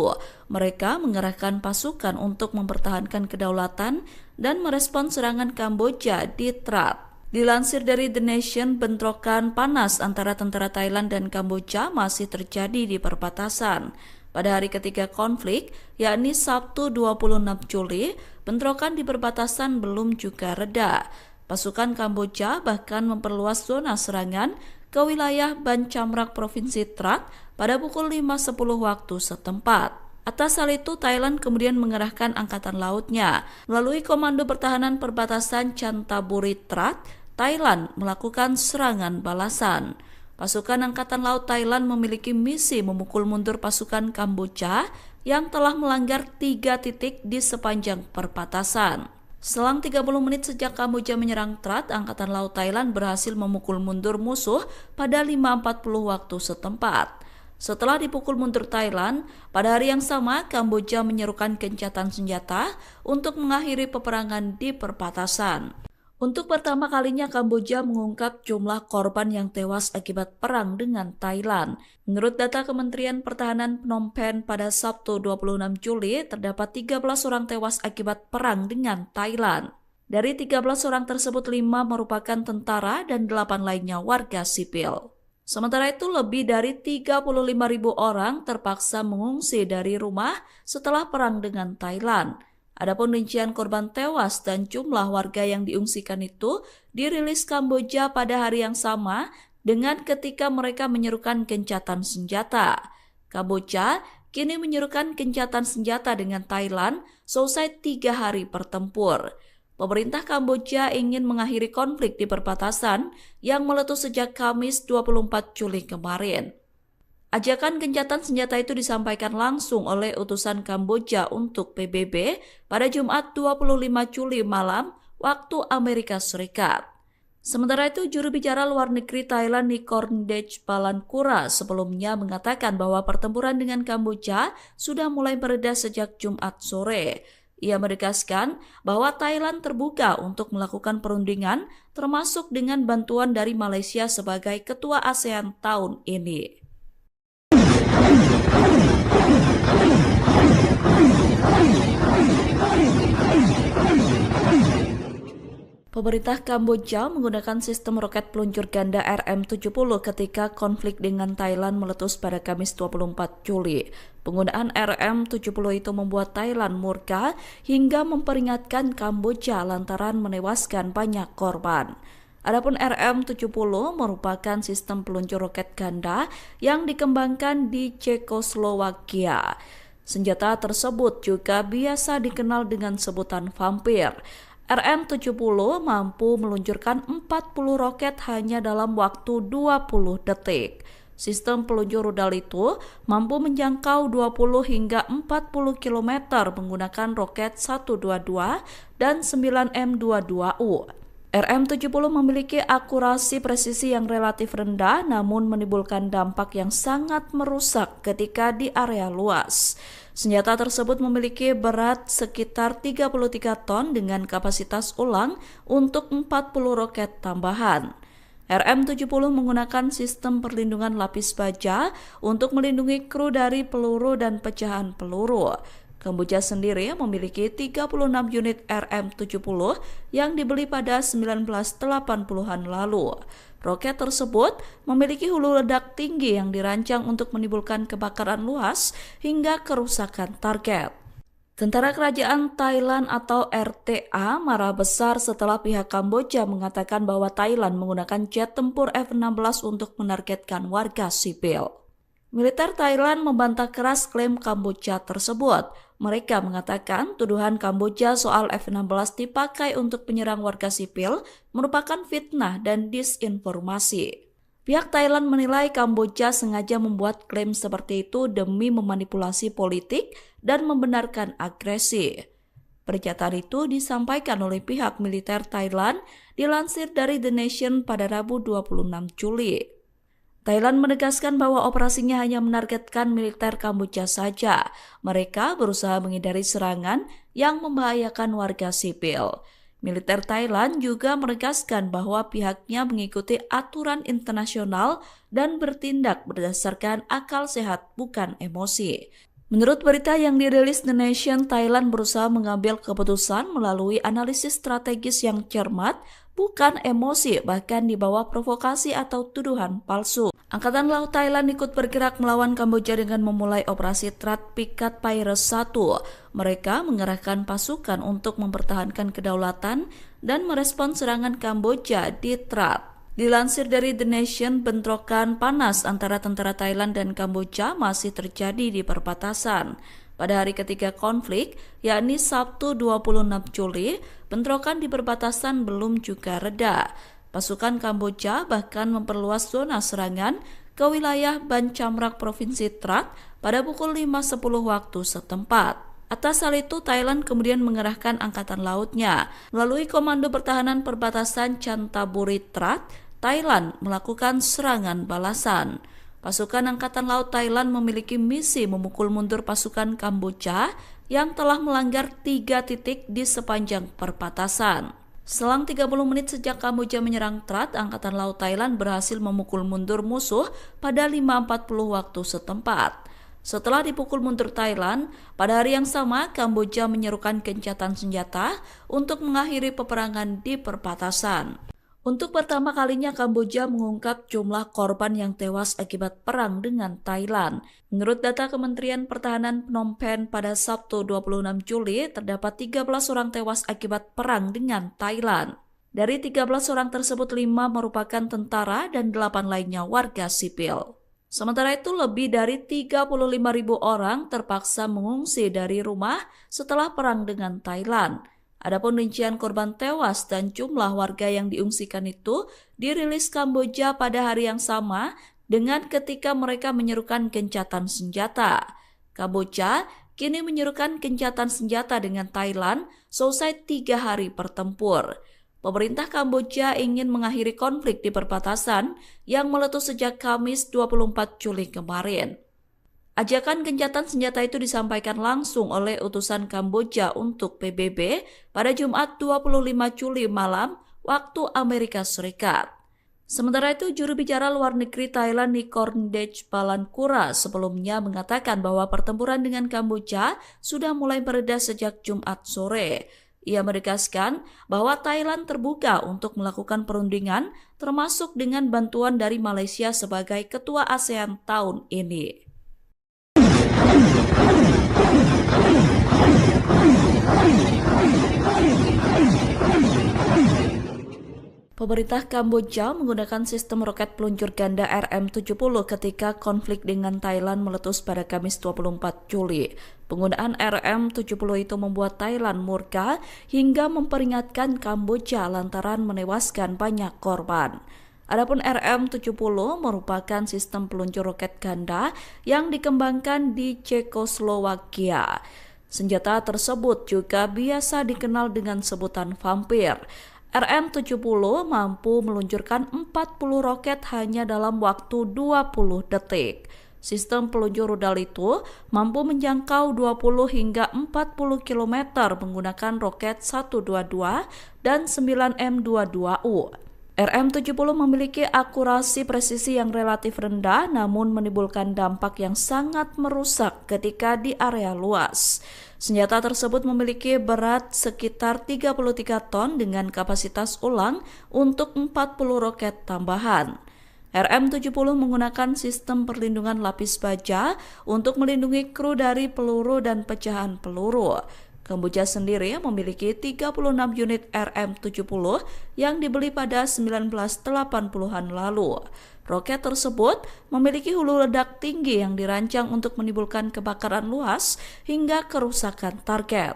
Mereka mengerahkan pasukan untuk mempertahankan kedaulatan dan merespons serangan Kamboja di Trad. Dilansir dari The Nation, bentrokan panas antara tentara Thailand dan Kamboja masih terjadi di perbatasan. Pada hari ketiga konflik, yakni Sabtu 26 Juli, bentrokan di perbatasan belum juga reda. Pasukan Kamboja bahkan memperluas zona serangan ke wilayah Ban Chamrak Provinsi Trat pada pukul 5.10 waktu setempat. Atas hal itu, Thailand kemudian mengerahkan angkatan lautnya. Melalui Komando Pertahanan Perbatasan Chantaburi Trat, Thailand melakukan serangan balasan. Pasukan Angkatan Laut Thailand memiliki misi memukul mundur pasukan Kamboja yang telah melanggar 3 titik di sepanjang perbatasan. Selang 30 menit sejak Kamboja menyerang Trat, Angkatan Laut Thailand berhasil memukul mundur musuh pada 5.40 waktu setempat. Setelah dipukul mundur Thailand, pada hari yang sama Kamboja menyerukan gencatan senjata untuk mengakhiri peperangan di perbatasan. Untuk pertama kalinya Kamboja mengungkap jumlah korban yang tewas akibat perang dengan Thailand. Menurut data Kementerian Pertahanan Phnom Penh pada Sabtu 26 Juli, terdapat 13 orang tewas akibat perang dengan Thailand. Dari 13 orang tersebut, 5 merupakan tentara dan 8 lainnya warga sipil. Sementara itu, lebih dari 35.000 orang terpaksa mengungsi dari rumah setelah perang dengan Thailand. Adapun rincian korban tewas dan jumlah warga yang diungsikan itu dirilis Kamboja pada hari yang sama dengan ketika mereka menyerukan gencatan senjata. Kamboja kini menyerukan gencatan senjata dengan Thailand selesai 3 hari bertempur. Pemerintah Kamboja ingin mengakhiri konflik di perbatasan yang meletus sejak Kamis 24 Juli kemarin. Ajakan gencatan senjata itu disampaikan langsung oleh utusan Kamboja untuk PBB pada Jumat 25 Juli malam waktu Amerika Serikat. Sementara itu, juru bicara luar negeri Thailand Nikorndej Balankura sebelumnya mengatakan bahwa pertempuran dengan Kamboja sudah mulai mereda sejak Jumat sore. Ia menegaskan bahwa Thailand terbuka untuk melakukan perundingan termasuk dengan bantuan dari Malaysia sebagai ketua ASEAN tahun ini. Pemerintah Kamboja menggunakan sistem roket peluncur ganda RM-70 ketika konflik dengan Thailand meletus pada Kamis 24 Juli. Penggunaan RM-70 itu membuat Thailand murka hingga memperingatkan Kamboja lantaran menewaskan banyak korban. Adapun RM-70 merupakan sistem peluncur roket ganda yang dikembangkan di Cekoslowakia. Senjata tersebut juga biasa dikenal dengan sebutan vampir. RM-70 mampu meluncurkan 40 roket hanya dalam waktu 20 detik. Sistem peluncur rudal itu mampu menjangkau 20 hingga 40 km menggunakan roket 122 dan 9M22U. RM-70 memiliki akurasi presisi yang relatif rendah namun menimbulkan dampak yang sangat merusak ketika di area luas. Senjata tersebut memiliki berat sekitar 33 ton dengan kapasitas ulang untuk 40 roket tambahan. RM-70 menggunakan sistem perlindungan lapis baja untuk melindungi kru dari peluru dan pecahan peluru. Kamboja sendiri memiliki 36 unit RM-70 yang dibeli pada 1980-an lalu. Roket tersebut memiliki hulu ledak tinggi yang dirancang untuk menimbulkan kebakaran luas hingga kerusakan target. Tentara Kerajaan Thailand atau RTA marah besar setelah pihak Kamboja mengatakan bahwa Thailand menggunakan jet tempur F-16 untuk menargetkan warga sipil. Militer Thailand membantah keras klaim Kamboja tersebut. Mereka mengatakan tuduhan Kamboja soal F-16 dipakai untuk menyerang warga sipil merupakan fitnah dan disinformasi. Pihak Thailand menilai Kamboja sengaja membuat klaim seperti itu demi memanipulasi politik dan membenarkan agresi. Pernyataan itu disampaikan oleh pihak militer Thailand dilansir dari The Nation pada Rabu 26 Juli. Thailand menegaskan bahwa operasinya hanya menargetkan militer Kamboja saja. Mereka berusaha menghindari serangan yang membahayakan warga sipil. Militer Thailand juga menegaskan bahwa pihaknya mengikuti aturan internasional dan bertindak berdasarkan akal sehat bukan emosi. Menurut berita yang dirilis The Nation, Thailand berusaha mengambil keputusan melalui analisis strategis yang cermat, bukan emosi, bahkan di bawah provokasi atau tuduhan palsu. Angkatan Laut Thailand ikut bergerak melawan Kamboja dengan memulai operasi Trat Pikat Pirates 1. Mereka mengerahkan pasukan untuk mempertahankan kedaulatan dan merespon serangan Kamboja di Trat. Dilansir dari The Nation, bentrokan panas antara tentara Thailand dan Kamboja masih terjadi di perbatasan. Pada hari ketiga konflik, yakni Sabtu 26 Juli, bentrokan di perbatasan belum juga reda. Pasukan Kamboja bahkan memperluas zona serangan ke wilayah Ban Chamrak Provinsi Trat pada pukul 5.10 waktu setempat. Atas hal itu, Thailand kemudian mengerahkan angkatan lautnya. Melalui Komando Pertahanan Perbatasan Chantaburi Trat, Thailand melakukan serangan balasan. Pasukan Angkatan Laut Thailand memiliki misi memukul mundur pasukan Kamboja yang telah melanggar 3 titik di sepanjang perbatasan. Selang 30 menit sejak Kamboja menyerang Trat, Angkatan Laut Thailand berhasil memukul mundur musuh pada 5.40 waktu setempat. Setelah dipukul mundur Thailand, pada hari yang sama Kamboja menyerukan gencatan senjata untuk mengakhiri peperangan di perbatasan. Untuk pertama kalinya Kamboja mengungkap jumlah korban yang tewas akibat perang dengan Thailand. Menurut data Kementerian Pertahanan Phnom Penh pada Sabtu 26 Juli, terdapat 13 orang tewas akibat perang dengan Thailand. Dari 13 orang tersebut, 5 merupakan tentara dan 8 lainnya warga sipil. Sementara itu, lebih dari 35.000 orang terpaksa mengungsi dari rumah setelah perang dengan Thailand. Adapun rincian korban tewas dan jumlah warga yang diungsikan itu dirilis Kamboja pada hari yang sama dengan ketika mereka menyerukan gencatan senjata. Kamboja kini menyerukan gencatan senjata dengan Thailand selesai 3 hari bertempur. Pemerintah Kamboja ingin mengakhiri konflik di perbatasan yang meletus sejak Kamis 24 Juli kemarin. Ajakan gencatan senjata itu disampaikan langsung oleh utusan Kamboja untuk PBB pada Jumat 25 Juli malam waktu Amerika Serikat. Sementara itu, juru bicara luar negeri Thailand Nikorndej Balankura sebelumnya mengatakan bahwa pertempuran dengan Kamboja sudah mulai mereda sejak Jumat sore. Ia menegaskan bahwa Thailand terbuka untuk melakukan perundingan termasuk dengan bantuan dari Malaysia sebagai ketua ASEAN tahun ini. Pemerintah Kamboja menggunakan sistem roket peluncur ganda RM-70 ketika konflik dengan Thailand meletus pada Kamis 24 Juli. Penggunaan RM-70 itu membuat Thailand murka hingga memperingatkan Kamboja lantaran menewaskan banyak korban. Adapun RM-70 merupakan sistem peluncur roket ganda yang dikembangkan di Cekoslowakia. Senjata tersebut juga biasa dikenal dengan sebutan vampir. RM-70 mampu meluncurkan 40 roket hanya dalam waktu 20 detik. Sistem peluncur rudal itu mampu menjangkau 20 hingga 40 km menggunakan roket 122 dan 9M22U. RM-70 memiliki akurasi presisi yang relatif rendah namun menimbulkan dampak yang sangat merusak ketika di area luas. Senjata tersebut memiliki berat sekitar 33 ton dengan kapasitas ulang untuk 40 roket tambahan. RM-70 menggunakan sistem perlindungan lapis baja untuk melindungi kru dari peluru dan pecahan peluru. Kamboja sendiri memiliki 36 unit RM-70 yang dibeli pada 1980-an lalu. Roket tersebut memiliki hulu ledak tinggi yang dirancang untuk menimbulkan kebakaran luas hingga kerusakan target.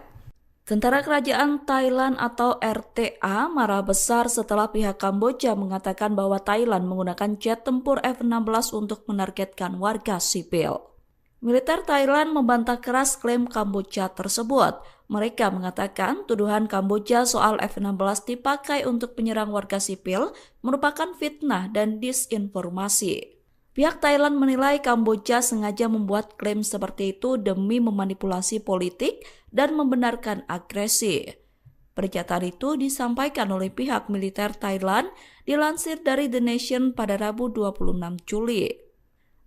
Tentara Kerajaan Thailand atau RTA marah besar setelah pihak Kamboja mengatakan bahwa Thailand menggunakan jet tempur F-16 untuk menargetkan warga sipil. Militer Thailand membantah keras klaim Kamboja tersebut. Mereka mengatakan tuduhan Kamboja soal F-16 dipakai untuk menyerang warga sipil merupakan fitnah dan disinformasi. Pihak Thailand menilai Kamboja sengaja membuat klaim seperti itu demi memanipulasi politik dan membenarkan agresi. Pernyataan itu disampaikan oleh pihak militer Thailand dilansir dari The Nation pada Rabu 26 Juli.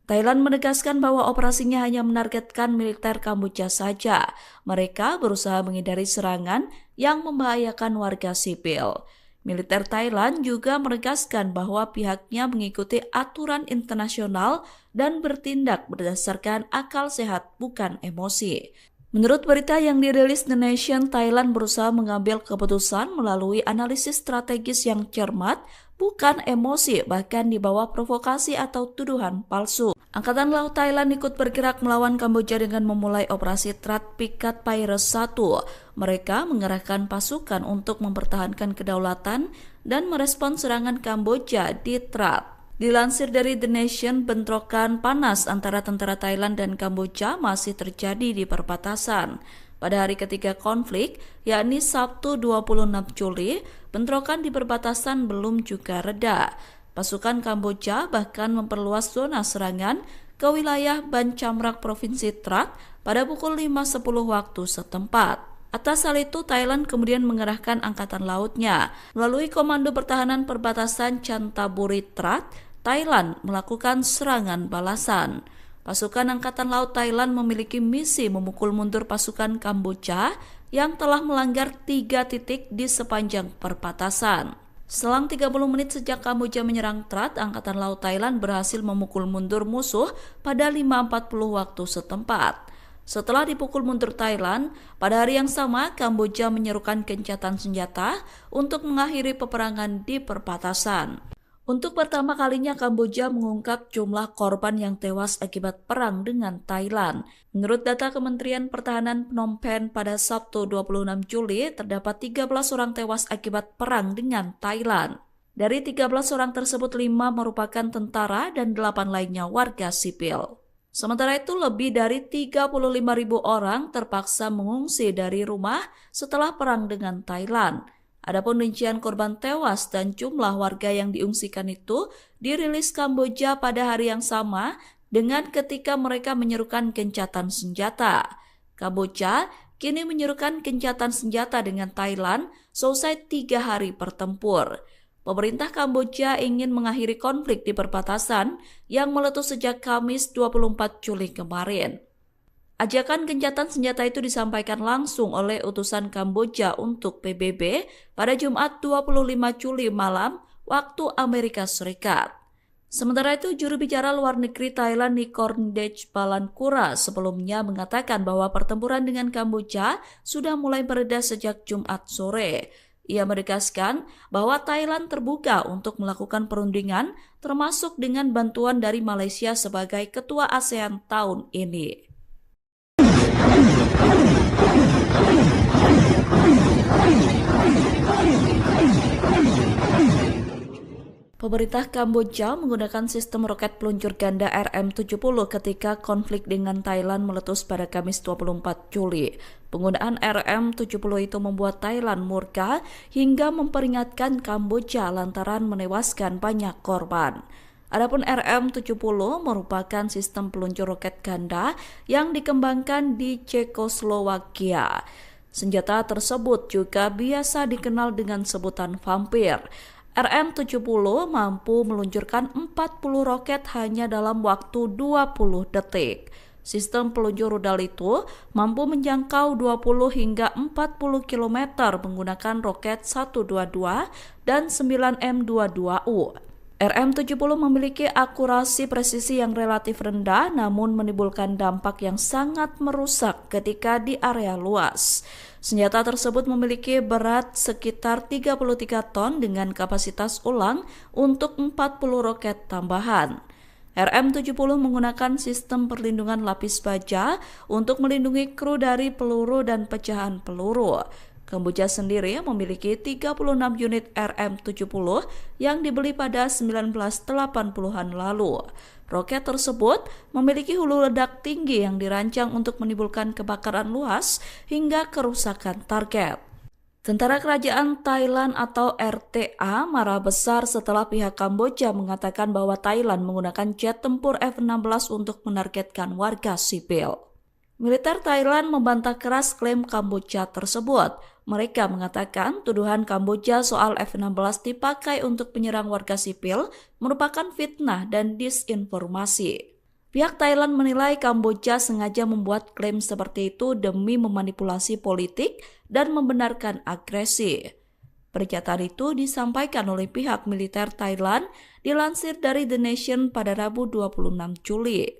Thailand menegaskan bahwa operasinya hanya menargetkan militer Kamboja saja. Mereka berusaha menghindari serangan yang membahayakan warga sipil. Militer Thailand juga menegaskan bahwa pihaknya mengikuti aturan internasional dan bertindak berdasarkan akal sehat bukan emosi. Menurut berita yang dirilis The Nation, Thailand berusaha mengambil keputusan melalui analisis strategis yang cermat, bukan emosi, bahkan di bawah provokasi atau tuduhan palsu. Angkatan Laut Thailand ikut bergerak melawan Kamboja dengan memulai operasi Trad Pikat Piraeus 1. Mereka mengerahkan pasukan untuk mempertahankan kedaulatan dan merespons serangan Kamboja di Trad. Dilansir dari The Nation, bentrokan panas antara tentara Thailand dan Kamboja masih terjadi di perbatasan. Pada hari ketiga konflik, yakni Sabtu 26 Juli, bentrokan di perbatasan belum juga reda. Pasukan Kamboja bahkan memperluas zona serangan ke wilayah Ban Chamrak Provinsi Trad pada pukul 5.10 waktu setempat. Atas hal itu, Thailand kemudian mengerahkan angkatan lautnya. Melalui Komando Pertahanan Perbatasan Chantaburi Trad, Thailand melakukan serangan balasan. Pasukan Angkatan Laut Thailand memiliki misi memukul mundur pasukan Kamboja yang telah melanggar 3 titik di sepanjang perbatasan. Selang 30 menit sejak Kamboja menyerang Trad, Angkatan Laut Thailand berhasil memukul mundur musuh pada 5.40 waktu setempat. Setelah dipukul mundur Thailand, pada hari yang sama Kamboja menyerukan gencatan senjata untuk mengakhiri peperangan di perbatasan. Untuk pertama kalinya Kamboja mengungkap jumlah korban yang tewas akibat perang dengan Thailand. Menurut data Kementerian Pertahanan Phnom Penh pada Sabtu 26 Juli, terdapat 13 orang tewas akibat perang dengan Thailand. Dari 13 orang tersebut, 5 merupakan tentara dan 8 lainnya warga sipil. Sementara itu, lebih dari 35.000 orang terpaksa mengungsi dari rumah setelah perang dengan Thailand. Adapun rincian korban tewas dan jumlah warga yang diungsikan itu dirilis Kamboja pada hari yang sama dengan ketika mereka menyerukan gencatan senjata. Kamboja kini menyerukan gencatan senjata dengan Thailand selesai 3 hari bertempur. Pemerintah Kamboja ingin mengakhiri konflik di perbatasan yang meletus sejak Kamis 24 Juli kemarin. Ajakan gencatan senjata itu disampaikan langsung oleh utusan Kamboja untuk PBB pada Jumat 25 Juli malam waktu Amerika Serikat. Sementara itu, juru bicara luar negeri Thailand Nikorndej Balankura sebelumnya mengatakan bahwa pertempuran dengan Kamboja sudah mulai mereda sejak Jumat sore. Ia menegaskan bahwa Thailand terbuka untuk melakukan perundingan termasuk dengan bantuan dari Malaysia sebagai ketua ASEAN tahun ini. Pemerintah Kamboja menggunakan sistem roket peluncur ganda RM-70 ketika konflik dengan Thailand meletus pada Kamis 24 Juli. Penggunaan RM-70 itu membuat Thailand murka hingga memperingatkan Kamboja lantaran menewaskan banyak korban. Adapun RM-70 merupakan sistem peluncur roket ganda yang dikembangkan di Cekoslowakia. Senjata tersebut juga biasa dikenal dengan sebutan vampir. RM-70 mampu meluncurkan 40 roket hanya dalam waktu 20 detik. Sistem peluncur rudal itu mampu menjangkau 20 hingga 40 km menggunakan roket 122 dan 9M22U. RM-70 memiliki akurasi presisi yang relatif rendah namun menimbulkan dampak yang sangat merusak ketika di area luas. Senjata tersebut memiliki berat sekitar 33 ton dengan kapasitas ulang untuk 40 roket tambahan. RM-70 menggunakan sistem perlindungan lapis baja untuk melindungi kru dari peluru dan pecahan peluru. Kamboja sendiri memiliki 36 unit RM-70 yang dibeli pada 1980-an lalu. Roket tersebut memiliki hulu ledak tinggi yang dirancang untuk menimbulkan kebakaran luas hingga kerusakan target. Tentara Kerajaan Thailand atau RTA marah besar setelah pihak Kamboja mengatakan bahwa Thailand menggunakan jet tempur F-16 untuk menargetkan warga sipil. Militer Thailand membantah keras klaim Kamboja tersebut. Mereka mengatakan tuduhan Kamboja soal F-16 dipakai untuk menyerang warga sipil merupakan fitnah dan disinformasi. Pihak Thailand menilai Kamboja sengaja membuat klaim seperti itu demi memanipulasi politik dan membenarkan agresi. Pernyataan itu disampaikan oleh pihak militer Thailand dilansir dari The Nation pada Rabu 26 Juli.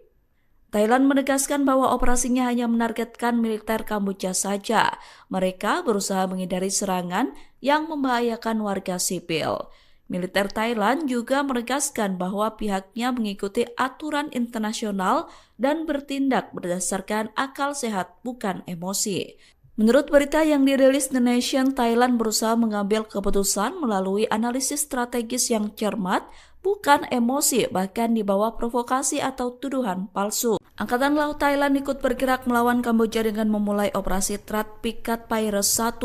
Thailand menegaskan bahwa operasinya hanya menargetkan militer Kamboja saja. Mereka berusaha menghindari serangan yang membahayakan warga sipil. Militer Thailand juga menegaskan bahwa pihaknya mengikuti aturan internasional dan bertindak berdasarkan akal sehat, bukan emosi. Menurut berita yang dirilis The Nation, Thailand berusaha mengambil keputusan melalui analisis strategis yang cermat, bukan emosi, bahkan di bawah provokasi atau tuduhan palsu. Angkatan Laut Thailand ikut bergerak melawan Kamboja dengan memulai operasi Trad Pikat Piraeus 1.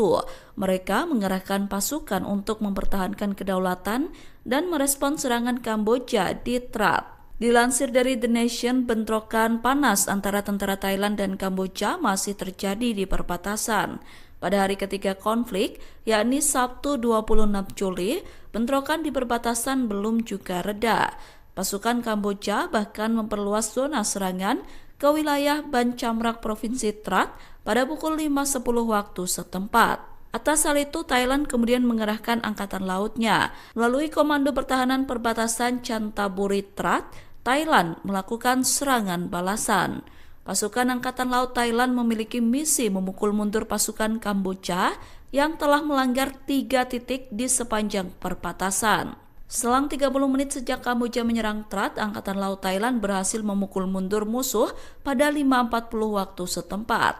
Mereka mengerahkan pasukan untuk mempertahankan kedaulatan dan merespon serangan Kamboja di Trad. Dilansir dari The Nation, bentrokan panas antara tentara Thailand dan Kamboja masih terjadi di perbatasan. Pada hari ketiga konflik, yakni Sabtu 26 Juli, bentrokan di perbatasan belum juga reda. Pasukan Kamboja bahkan memperluas zona serangan ke wilayah Ban Chamrak Provinsi Trat pada pukul 5.10 waktu setempat. Atas hal itu, Thailand kemudian mengerahkan angkatan lautnya. Melalui Komando Pertahanan Perbatasan Chantaburi Trat, Thailand melakukan serangan balasan. Pasukan Angkatan Laut Thailand memiliki misi memukul mundur pasukan Kamboja yang telah melanggar 3 titik di sepanjang perbatasan. Selang 30 menit sejak Kamboja menyerang Trat, Angkatan Laut Thailand berhasil memukul mundur musuh pada 5.40 waktu setempat.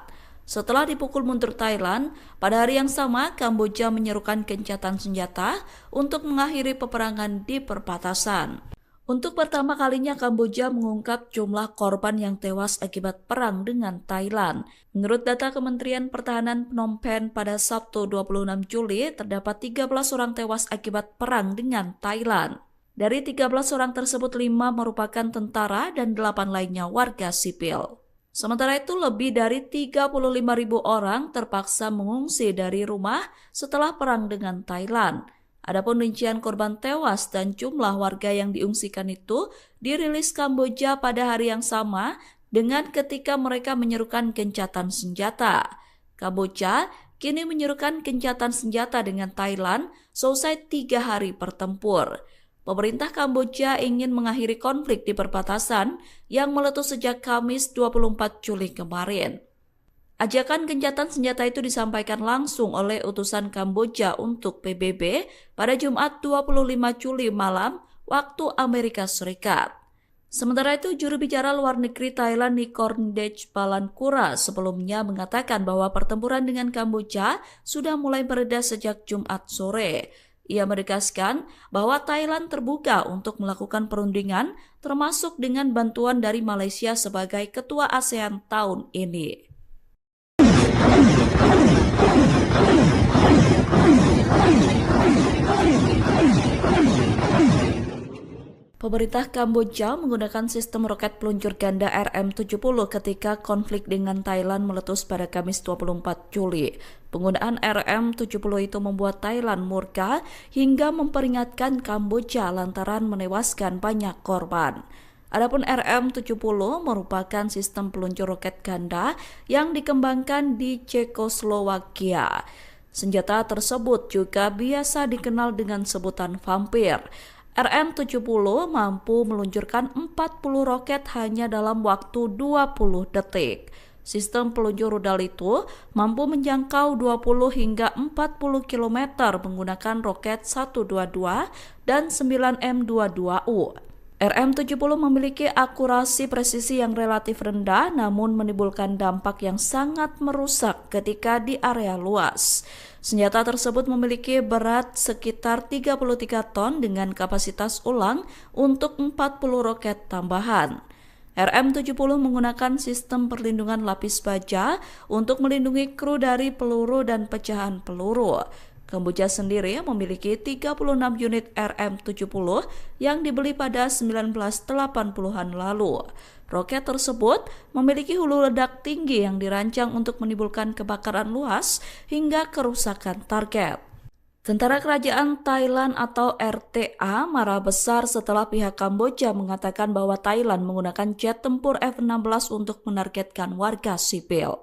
Setelah dipukul mundur Thailand, pada hari yang sama Kamboja menyerukan gencatan senjata untuk mengakhiri peperangan di perbatasan. Untuk pertama kalinya Kamboja mengungkap jumlah korban yang tewas akibat perang dengan Thailand. Menurut data Kementerian Pertahanan Phnom Penh pada Sabtu 26 Juli, terdapat 13 orang tewas akibat perang dengan Thailand. Dari 13 orang tersebut, 5 merupakan tentara dan 8 lainnya warga sipil. Sementara itu, lebih dari 35.000 orang terpaksa mengungsi dari rumah setelah perang dengan Thailand. Adapun rincian korban tewas dan jumlah warga yang diungsikan itu dirilis Kamboja pada hari yang sama dengan ketika mereka menyerukan gencatan senjata. Kamboja kini menyerukan gencatan senjata dengan Thailand selesai 3 hari bertempur. Pemerintah Kamboja ingin mengakhiri konflik di perbatasan yang meletus sejak Kamis 24 Juli kemarin. Ajakan gencatan senjata itu disampaikan langsung oleh utusan Kamboja untuk PBB pada Jumat 25 Juli malam waktu Amerika Serikat. Sementara itu, juru bicara luar negeri Thailand Nikorndej Balankura sebelumnya mengatakan bahwa pertempuran dengan Kamboja sudah mulai mereda sejak Jumat sore. Ia menegaskan bahwa Thailand terbuka untuk melakukan perundingan termasuk dengan bantuan dari Malaysia sebagai ketua ASEAN tahun ini. Pemerintah Kamboja menggunakan sistem roket peluncur ganda RM-70 ketika konflik dengan Thailand meletus pada Kamis 24 Juli. Penggunaan RM-70 itu membuat Thailand murka hingga memperingatkan Kamboja lantaran menewaskan banyak korban. Adapun RM-70 merupakan sistem peluncur roket ganda yang dikembangkan di Cekoslowakia. Senjata tersebut juga biasa dikenal dengan sebutan vampir. RM-70 mampu meluncurkan 40 roket hanya dalam waktu 20 detik. Sistem peluncur rudal itu mampu menjangkau 20 hingga 40 km menggunakan roket 122 dan 9M22U. RM-70 memiliki akurasi presisi yang relatif rendah namun menimbulkan dampak yang sangat merusak ketika di area luas. Senjata tersebut memiliki berat sekitar 33 ton dengan kapasitas ulang untuk 40 roket tambahan. RM-70 menggunakan sistem perlindungan lapis baja untuk melindungi kru dari peluru dan pecahan peluru. Kamboja sendiri memiliki 36 unit RM-70 yang dibeli pada 1980-an lalu. Roket tersebut memiliki hulu ledak tinggi yang dirancang untuk menimbulkan kebakaran luas hingga kerusakan target. Tentara Kerajaan Thailand atau RTA marah besar setelah pihak Kamboja mengatakan bahwa Thailand menggunakan jet tempur F-16 untuk menargetkan warga sipil.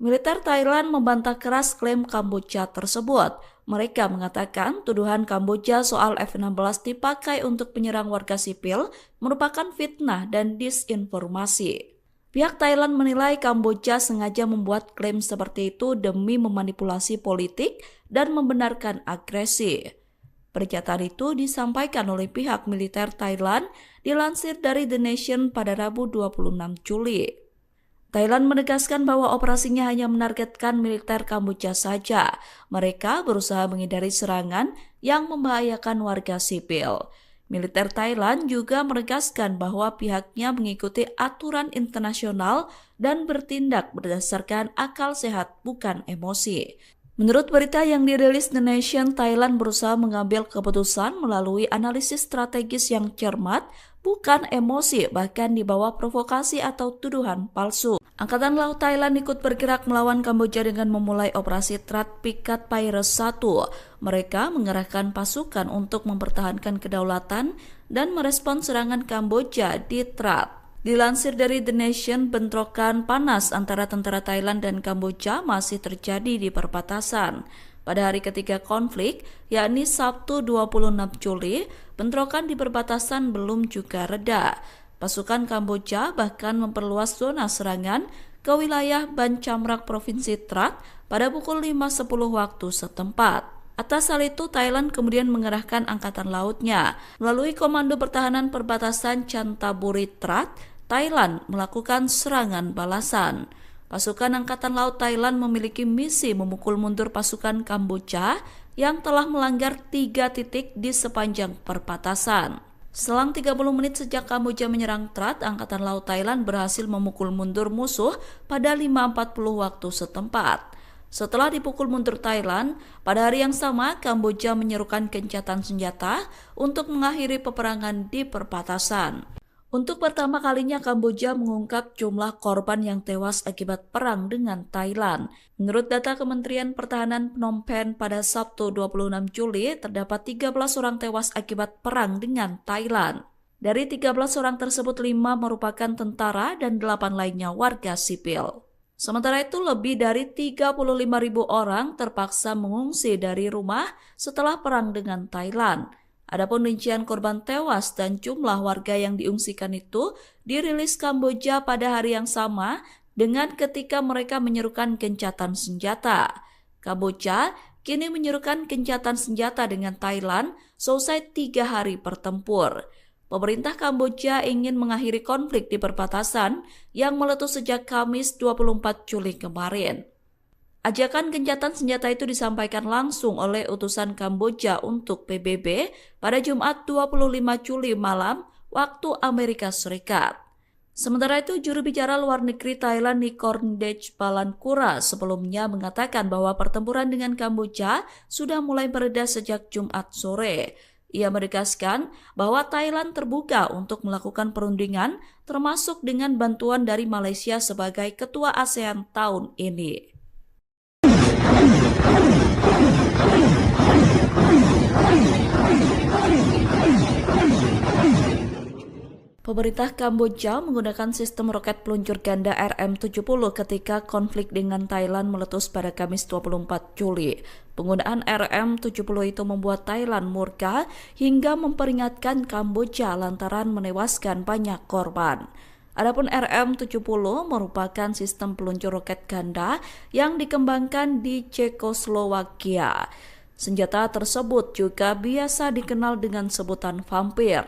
Militer Thailand membantah keras klaim Kamboja tersebut. Mereka mengatakan tuduhan Kamboja soal F-16 dipakai untuk menyerang warga sipil merupakan fitnah dan disinformasi. Pihak Thailand menilai Kamboja sengaja membuat klaim seperti itu demi memanipulasi politik dan membenarkan agresi. Pernyataan itu disampaikan oleh pihak militer Thailand dilansir dari The Nation pada Rabu 26 Juli. Thailand menegaskan bahwa operasinya hanya menargetkan militer Kamboja saja. Mereka berusaha menghindari serangan yang membahayakan warga sipil. Militer Thailand juga menegaskan bahwa pihaknya mengikuti aturan internasional dan bertindak berdasarkan akal sehat, bukan emosi. Menurut berita yang dirilis The Nation, Thailand berusaha mengambil keputusan melalui analisis strategis yang cermat, bukan emosi, bahkan di bawah provokasi atau tuduhan palsu. Angkatan Laut Thailand ikut bergerak melawan Kamboja dengan memulai operasi Trad Pikat Piraeus 1. Mereka mengerahkan pasukan untuk mempertahankan kedaulatan dan merespons serangan Kamboja di Trad. Dilansir dari The Nation, bentrokan panas antara tentara Thailand dan Kamboja masih terjadi di perbatasan. Pada hari ketiga konflik, yakni Sabtu 26 Juli, bentrokan di perbatasan belum juga reda. Pasukan Kamboja bahkan memperluas zona serangan ke wilayah Ban Chamrak Provinsi Trad pada pukul 5.10 waktu setempat. Atas hal itu, Thailand kemudian mengerahkan angkatan lautnya. Melalui Komando Pertahanan Perbatasan Chantaburi Trad, Thailand melakukan serangan balasan. Pasukan Angkatan Laut Thailand memiliki misi memukul mundur pasukan Kamboja yang telah melanggar 3 titik di sepanjang perbatasan. Selang 30 menit sejak Kamboja menyerang Trad, Angkatan Laut Thailand berhasil memukul mundur musuh pada 5.40 waktu setempat. Setelah dipukul mundur Thailand, pada hari yang sama Kamboja menyerukan gencatan senjata untuk mengakhiri peperangan di perbatasan. Untuk pertama kalinya Kamboja mengungkap jumlah korban yang tewas akibat perang dengan Thailand. Menurut data Kementerian Pertahanan Phnom Penh pada Sabtu 26 Juli, terdapat 13 orang tewas akibat perang dengan Thailand. Dari 13 orang tersebut, 5 merupakan tentara dan 8 lainnya warga sipil. Sementara itu, lebih dari 35.000 orang terpaksa mengungsi dari rumah setelah perang dengan Thailand. Adapun rincian korban tewas dan jumlah warga yang diungsikan itu dirilis Kamboja pada hari yang sama dengan ketika mereka menyerukan gencatan senjata. Kamboja kini menyerukan gencatan senjata dengan Thailand selesai 3 hari bertempur. Pemerintah Kamboja ingin mengakhiri konflik di perbatasan yang meletus sejak Kamis 24 Juli kemarin. Ajakan gencatan senjata itu disampaikan langsung oleh utusan Kamboja untuk PBB pada Jumat 25 Juli malam waktu Amerika Serikat. Sementara itu, juru bicara luar negeri Thailand Nikorndej Balankura sebelumnya mengatakan bahwa pertempuran dengan Kamboja sudah mulai mereda sejak Jumat sore. Ia menegaskan bahwa Thailand terbuka untuk melakukan perundingan termasuk dengan bantuan dari Malaysia sebagai ketua ASEAN tahun ini. Pemerintah Kamboja menggunakan sistem roket peluncur ganda RM-70 ketika konflik dengan Thailand meletus pada Kamis 24 Juli. Penggunaan RM-70 itu membuat Thailand murka hingga memperingatkan Kamboja lantaran menewaskan banyak korban. Adapun RM-70 merupakan sistem peluncur roket ganda yang dikembangkan di Cekoslowakia. Senjata tersebut juga biasa dikenal dengan sebutan vampir.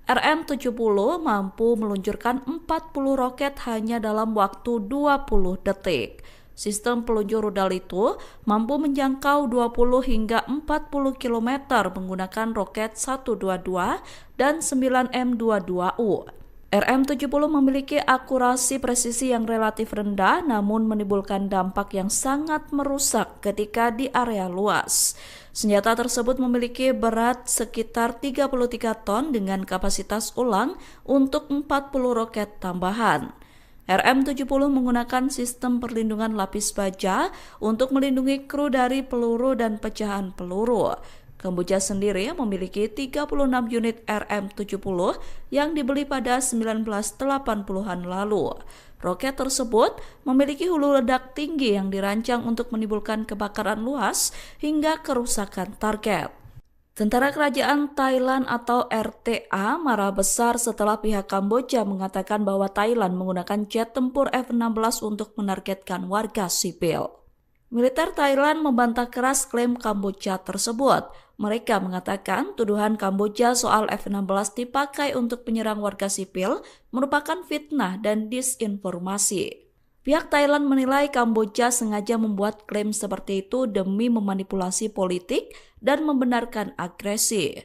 RM-70 mampu meluncurkan 40 roket hanya dalam waktu 20 detik. Sistem peluncur rudal itu mampu menjangkau 20 hingga 40 km menggunakan roket 122 dan 9M22U. RM-70 memiliki akurasi presisi yang relatif rendah namun menimbulkan dampak yang sangat merusak ketika di area luas. Senjata tersebut memiliki berat sekitar 33 ton dengan kapasitas ulang untuk 40 roket tambahan. RM-70 menggunakan sistem perlindungan lapis baja untuk melindungi kru dari peluru dan pecahan peluru. Kamboja sendiri memiliki 36 unit RM-70 yang dibeli pada 1980-an lalu. Roket tersebut memiliki hulu ledak tinggi yang dirancang untuk menimbulkan kebakaran luas hingga kerusakan target. Tentara Kerajaan Thailand atau RTA marah besar setelah pihak Kamboja mengatakan bahwa Thailand menggunakan jet tempur F-16 untuk menargetkan warga sipil. Militer Thailand membantah keras klaim Kamboja tersebut. Mereka mengatakan tuduhan Kamboja soal F-16 dipakai untuk menyerang warga sipil merupakan fitnah dan disinformasi. Pihak Thailand menilai Kamboja sengaja membuat klaim seperti itu demi memanipulasi politik dan membenarkan agresi.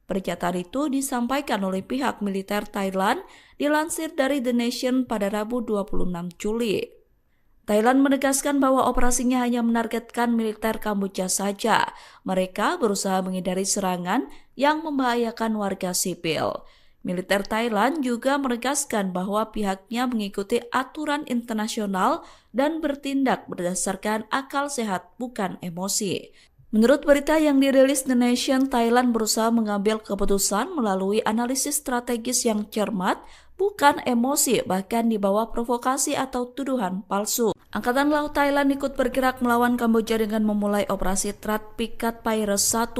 Pernyataan itu disampaikan oleh pihak militer Thailand dilansir dari The Nation pada Rabu 26 Juli. Thailand menegaskan bahwa operasinya hanya menargetkan militer Kamboja saja. Mereka berusaha menghindari serangan yang membahayakan warga sipil. Militer Thailand juga menegaskan bahwa pihaknya mengikuti aturan internasional dan bertindak berdasarkan akal sehat bukan emosi. Menurut berita yang dirilis The Nation, Thailand berusaha mengambil keputusan melalui analisis strategis yang cermat, bukan emosi, bahkan di bawah provokasi atau tuduhan palsu. Angkatan Laut Thailand ikut bergerak melawan Kamboja dengan memulai operasi Trad Pikat Pirates 1.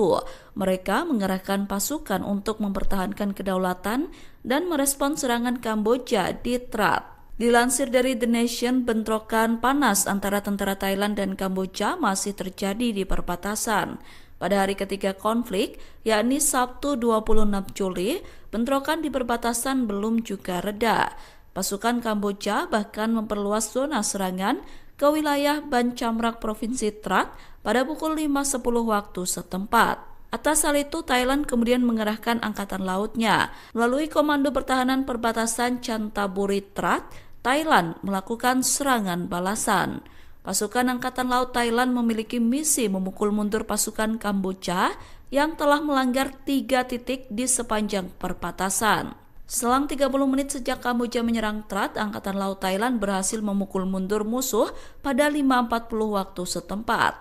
Mereka mengerahkan pasukan untuk mempertahankan kedaulatan dan merespons serangan Kamboja di Trad. Dilansir dari The Nation, bentrokan panas antara tentara Thailand dan Kamboja masih terjadi di perbatasan. Pada hari ketiga konflik, yakni Sabtu 26 Juli, bentrokan di perbatasan belum juga reda. Pasukan Kamboja bahkan memperluas zona serangan ke wilayah Ban Chamrak Provinsi Trad pada pukul 5.10 waktu setempat. Atas hal itu, Thailand kemudian mengerahkan angkatan lautnya. Melalui Komando Pertahanan Perbatasan Chantaburi Trad, Thailand melakukan serangan balasan. Pasukan Angkatan Laut Thailand memiliki misi memukul mundur pasukan Kamboja yang telah melanggar 3 titik di sepanjang perbatasan. Selang 30 menit sejak Kamboja menyerang Trad, Angkatan Laut Thailand berhasil memukul mundur musuh pada 5.40 waktu setempat.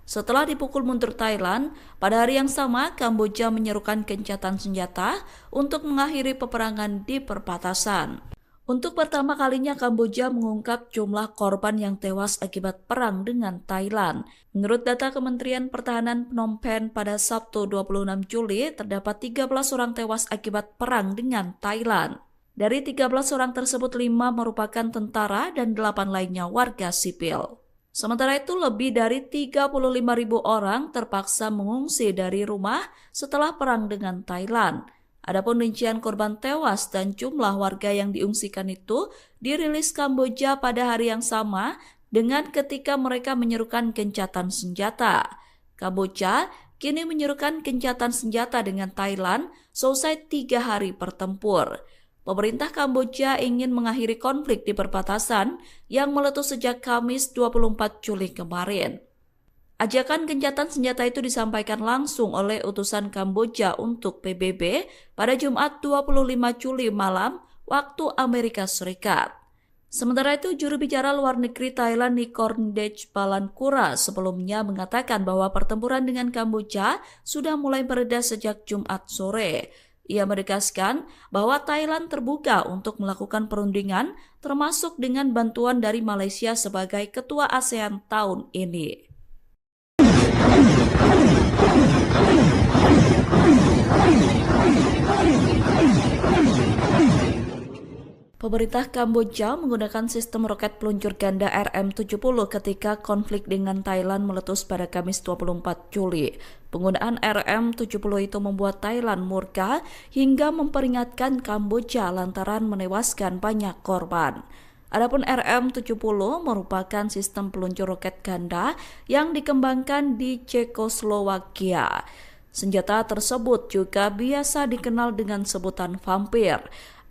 Setelah dipukul mundur Thailand, pada hari yang sama Kamboja menyerukan gencatan senjata untuk mengakhiri peperangan di perbatasan. Untuk pertama kalinya Kamboja mengungkap jumlah korban yang tewas akibat perang dengan Thailand. Menurut data Kementerian Pertahanan Phnom Penh pada Sabtu 26 Juli, terdapat 13 orang tewas akibat perang dengan Thailand. Dari 13 orang tersebut, 5 merupakan tentara dan 8 lainnya warga sipil. Sementara itu, lebih dari 35.000 orang terpaksa mengungsi dari rumah setelah perang dengan Thailand. Adapun rincian korban tewas dan jumlah warga yang diungsikan itu dirilis Kamboja pada hari yang sama dengan ketika mereka menyerukan gencatan senjata. Kamboja kini menyerukan gencatan senjata dengan Thailand selesai 3 hari bertempur. Pemerintah Kamboja ingin mengakhiri konflik di perbatasan yang meletus sejak Kamis 24 Juli kemarin. Ajakan gencatan senjata itu disampaikan langsung oleh utusan Kamboja untuk PBB pada Jumat 25 Juli malam waktu Amerika Serikat. Sementara itu, juru bicara luar negeri Thailand Nikorndej Balankura sebelumnya mengatakan bahwa pertempuran dengan Kamboja sudah mulai mereda sejak Jumat sore. Ia menegaskan bahwa Thailand terbuka untuk melakukan perundingan termasuk dengan bantuan dari Malaysia sebagai ketua ASEAN tahun ini. Pemerintah Kamboja menggunakan sistem roket peluncur ganda RM-70 ketika konflik dengan Thailand meletus pada Kamis 24 Juli. Penggunaan RM-70 itu membuat Thailand murka hingga memperingatkan Kamboja lantaran menewaskan banyak korban. Adapun RM-70 merupakan sistem peluncur roket ganda yang dikembangkan di Cekoslowakia. Senjata tersebut juga biasa dikenal dengan sebutan vampir.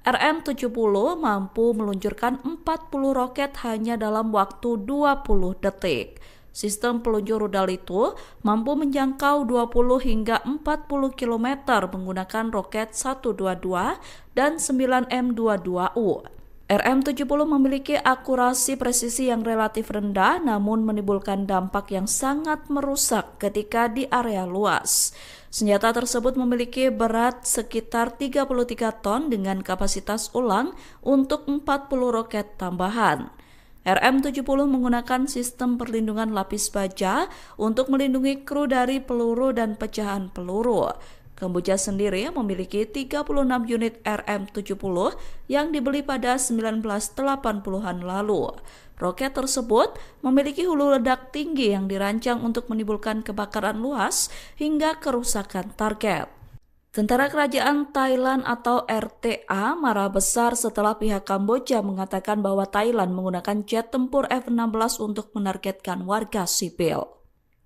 RM-70 mampu meluncurkan 40 roket hanya dalam waktu 20 detik. Sistem peluncur rudal itu mampu menjangkau 20 hingga 40 km menggunakan roket 122 dan 9M22U. RM-70 memiliki akurasi presisi yang relatif rendah namun menimbulkan dampak yang sangat merusak ketika di area luas. Senjata tersebut memiliki berat sekitar 33 ton dengan kapasitas ulang untuk 40 roket tambahan. RM-70 menggunakan sistem perlindungan lapis baja untuk melindungi kru dari peluru dan pecahan peluru. Kamboja sendiri memiliki 36 unit RM-70 yang dibeli pada 1980-an lalu. Roket tersebut memiliki hulu ledak tinggi yang dirancang untuk menimbulkan kebakaran luas hingga kerusakan target. Tentara Kerajaan Thailand atau RTA marah besar setelah pihak Kamboja mengatakan bahwa Thailand menggunakan jet tempur F-16 untuk menargetkan warga sipil.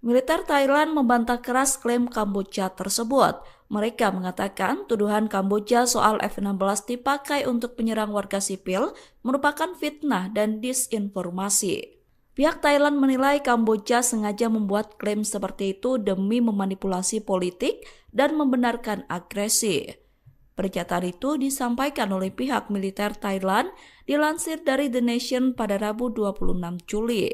Militer Thailand membantah keras klaim Kamboja tersebut. Mereka mengatakan tuduhan Kamboja soal F-16 dipakai untuk menyerang warga sipil merupakan fitnah dan disinformasi. Pihak Thailand menilai Kamboja sengaja membuat klaim seperti itu demi memanipulasi politik dan membenarkan agresi. Pernyataan itu disampaikan oleh pihak militer Thailand dilansir dari The Nation pada Rabu 26 Juli.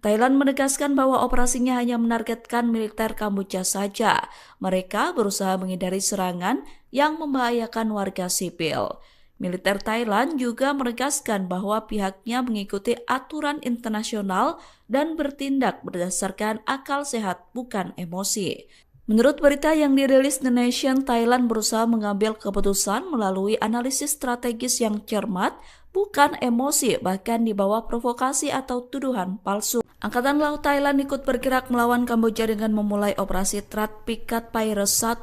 Thailand menegaskan bahwa operasinya hanya menargetkan militer Kamboja saja. Mereka berusaha menghindari serangan yang membahayakan warga sipil. Militer Thailand juga menegaskan bahwa pihaknya mengikuti aturan internasional dan bertindak berdasarkan akal sehat, bukan emosi. Menurut berita yang dirilis The Nation, Thailand berusaha mengambil keputusan melalui analisis strategis yang cermat, bukan emosi, bahkan di bawah provokasi atau tuduhan palsu. Angkatan Laut Thailand ikut bergerak melawan Kamboja dengan memulai operasi Trat Pikat Piraeus 1.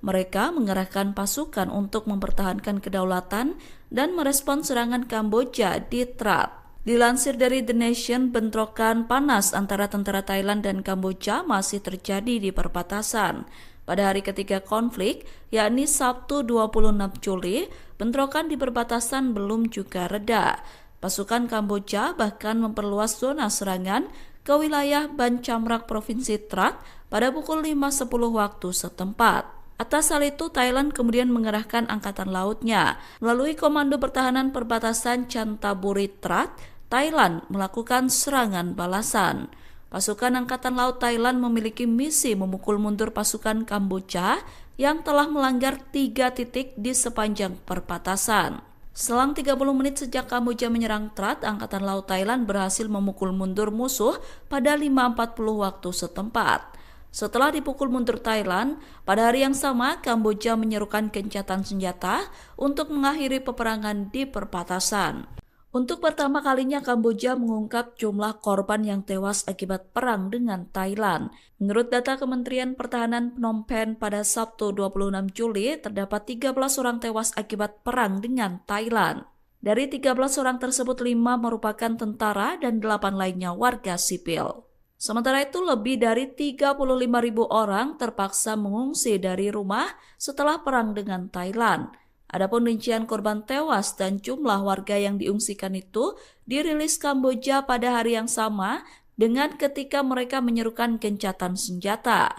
Mereka mengerahkan pasukan untuk mempertahankan kedaulatan dan merespons serangan Kamboja di Trat. Dilansir dari The Nation, bentrokan panas antara tentara Thailand dan Kamboja masih terjadi di perbatasan. Pada hari ketiga konflik, yakni Sabtu 26 Juli, bentrokan di perbatasan belum juga reda. Pasukan Kamboja bahkan memperluas zona serangan ke wilayah Ban Chamrak Provinsi Trat pada pukul 5.10 waktu setempat. Atas hal itu, Thailand kemudian mengerahkan angkatan lautnya. Melalui Komando Pertahanan Perbatasan Chantaburi Trat, Thailand melakukan serangan balasan. Pasukan Angkatan Laut Thailand memiliki misi memukul mundur pasukan Kamboja yang telah melanggar 3 titik di sepanjang perbatasan. Selang 30 menit sejak Kamboja menyerang Trat, Angkatan Laut Thailand berhasil memukul mundur musuh pada 5.40 waktu setempat. Setelah dipukul mundur Thailand, pada hari yang sama Kamboja menyerukan gencatan senjata untuk mengakhiri peperangan di perbatasan. Untuk pertama kalinya Kamboja mengungkap jumlah korban yang tewas akibat perang dengan Thailand. Menurut data Kementerian Pertahanan Phnom Penh pada Sabtu 26 Juli, terdapat 13 orang tewas akibat perang dengan Thailand. Dari 13 orang tersebut, 5 merupakan tentara dan 8 lainnya warga sipil. Sementara itu, lebih dari 35.000 orang terpaksa mengungsi dari rumah setelah perang dengan Thailand. Adapun rincian korban tewas dan jumlah warga yang diungsikan itu dirilis Kamboja pada hari yang sama dengan ketika mereka menyerukan gencatan senjata.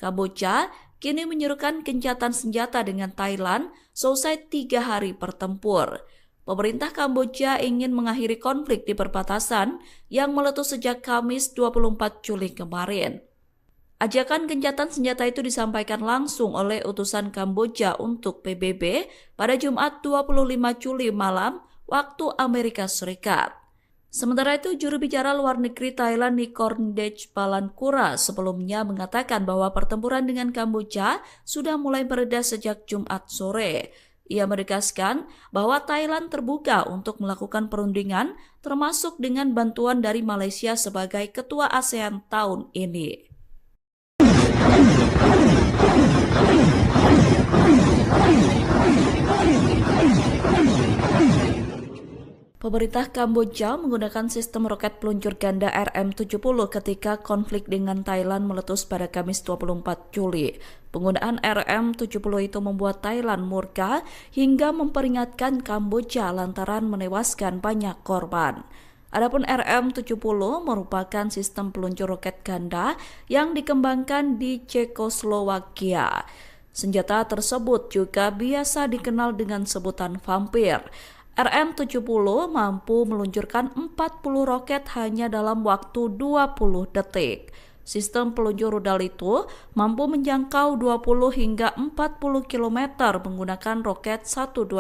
Kamboja kini menyerukan gencatan senjata dengan Thailand selesai 3 hari bertempur. Pemerintah Kamboja ingin mengakhiri konflik di perbatasan yang meletus sejak Kamis 24 Juli kemarin. Ajakan gencatan senjata itu disampaikan langsung oleh utusan Kamboja untuk PBB pada Jumat 25 Juli malam waktu Amerika Serikat. Sementara itu, juru bicara luar negeri Thailand Nikorndej Balankura sebelumnya mengatakan bahwa pertempuran dengan Kamboja sudah mulai mereda sejak Jumat sore. Ia menegaskan bahwa Thailand terbuka untuk melakukan perundingan termasuk dengan bantuan dari Malaysia sebagai ketua ASEAN tahun ini. Pemerintah Kamboja menggunakan sistem roket peluncur ganda RM-70 ketika konflik dengan Thailand meletus pada Kamis 24 Juli. Penggunaan RM-70 itu membuat Thailand murka hingga memperingatkan Kamboja lantaran menewaskan banyak korban. Adapun RM-70 merupakan sistem peluncur roket ganda yang dikembangkan di Cekoslowakia. Senjata tersebut juga biasa dikenal dengan sebutan vampir. RM-70 mampu meluncurkan 40 roket hanya dalam waktu 20 detik. Sistem peluncur rudal itu mampu menjangkau 20 hingga 40 km menggunakan roket 122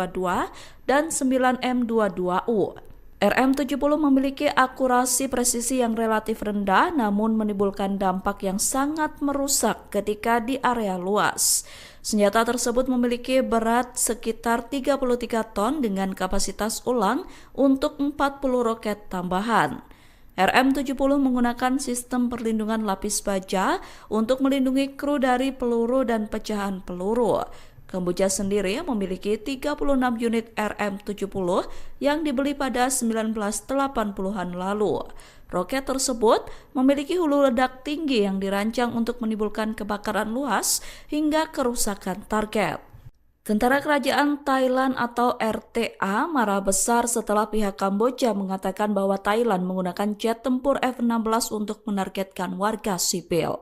dan 9M22U. RM-70 memiliki akurasi presisi yang relatif rendah namun menimbulkan dampak yang sangat merusak ketika di area luas. Senjata tersebut memiliki berat sekitar 33 ton dengan kapasitas ulang untuk 40 roket tambahan. RM-70 menggunakan sistem perlindungan lapis baja untuk melindungi kru dari peluru dan pecahan peluru. Kamboja sendiri memiliki 36 unit RM-70 yang dibeli pada 1980-an lalu. Roket tersebut memiliki hulu ledak tinggi yang dirancang untuk menimbulkan kebakaran luas hingga kerusakan target. Tentara Kerajaan Thailand atau RTA marah besar setelah pihak Kamboja mengatakan bahwa Thailand menggunakan jet tempur F-16 untuk menargetkan warga sipil.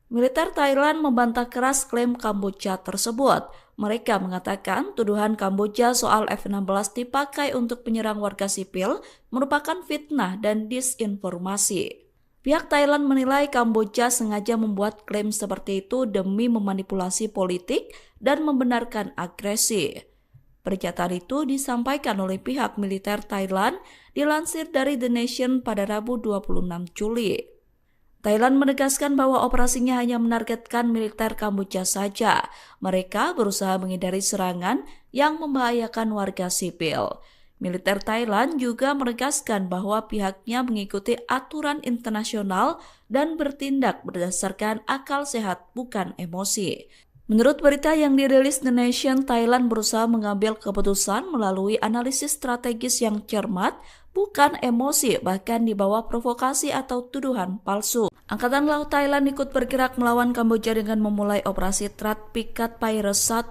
Militer Thailand membantah keras klaim Kamboja tersebut. Mereka mengatakan tuduhan Kamboja soal F-16 dipakai untuk menyerang warga sipil merupakan fitnah dan disinformasi. Pihak Thailand menilai Kamboja sengaja membuat klaim seperti itu demi memanipulasi politik dan membenarkan agresi. Pernyataan itu disampaikan oleh pihak militer Thailand dilansir dari The Nation pada Rabu 26 Juli. Thailand menegaskan bahwa operasinya hanya menargetkan militer Kamboja saja. Mereka berusaha menghindari serangan yang membahayakan warga sipil. Militer Thailand juga menegaskan bahwa pihaknya mengikuti aturan internasional dan bertindak berdasarkan akal sehat bukan emosi. Menurut berita yang dirilis The Nation, Thailand berusaha mengambil keputusan melalui analisis strategis yang cermat, bukan emosi, bahkan di bawah provokasi atau tuduhan palsu. Angkatan Laut Thailand ikut bergerak melawan Kamboja dengan memulai operasi Trad Pikat Pirates 1.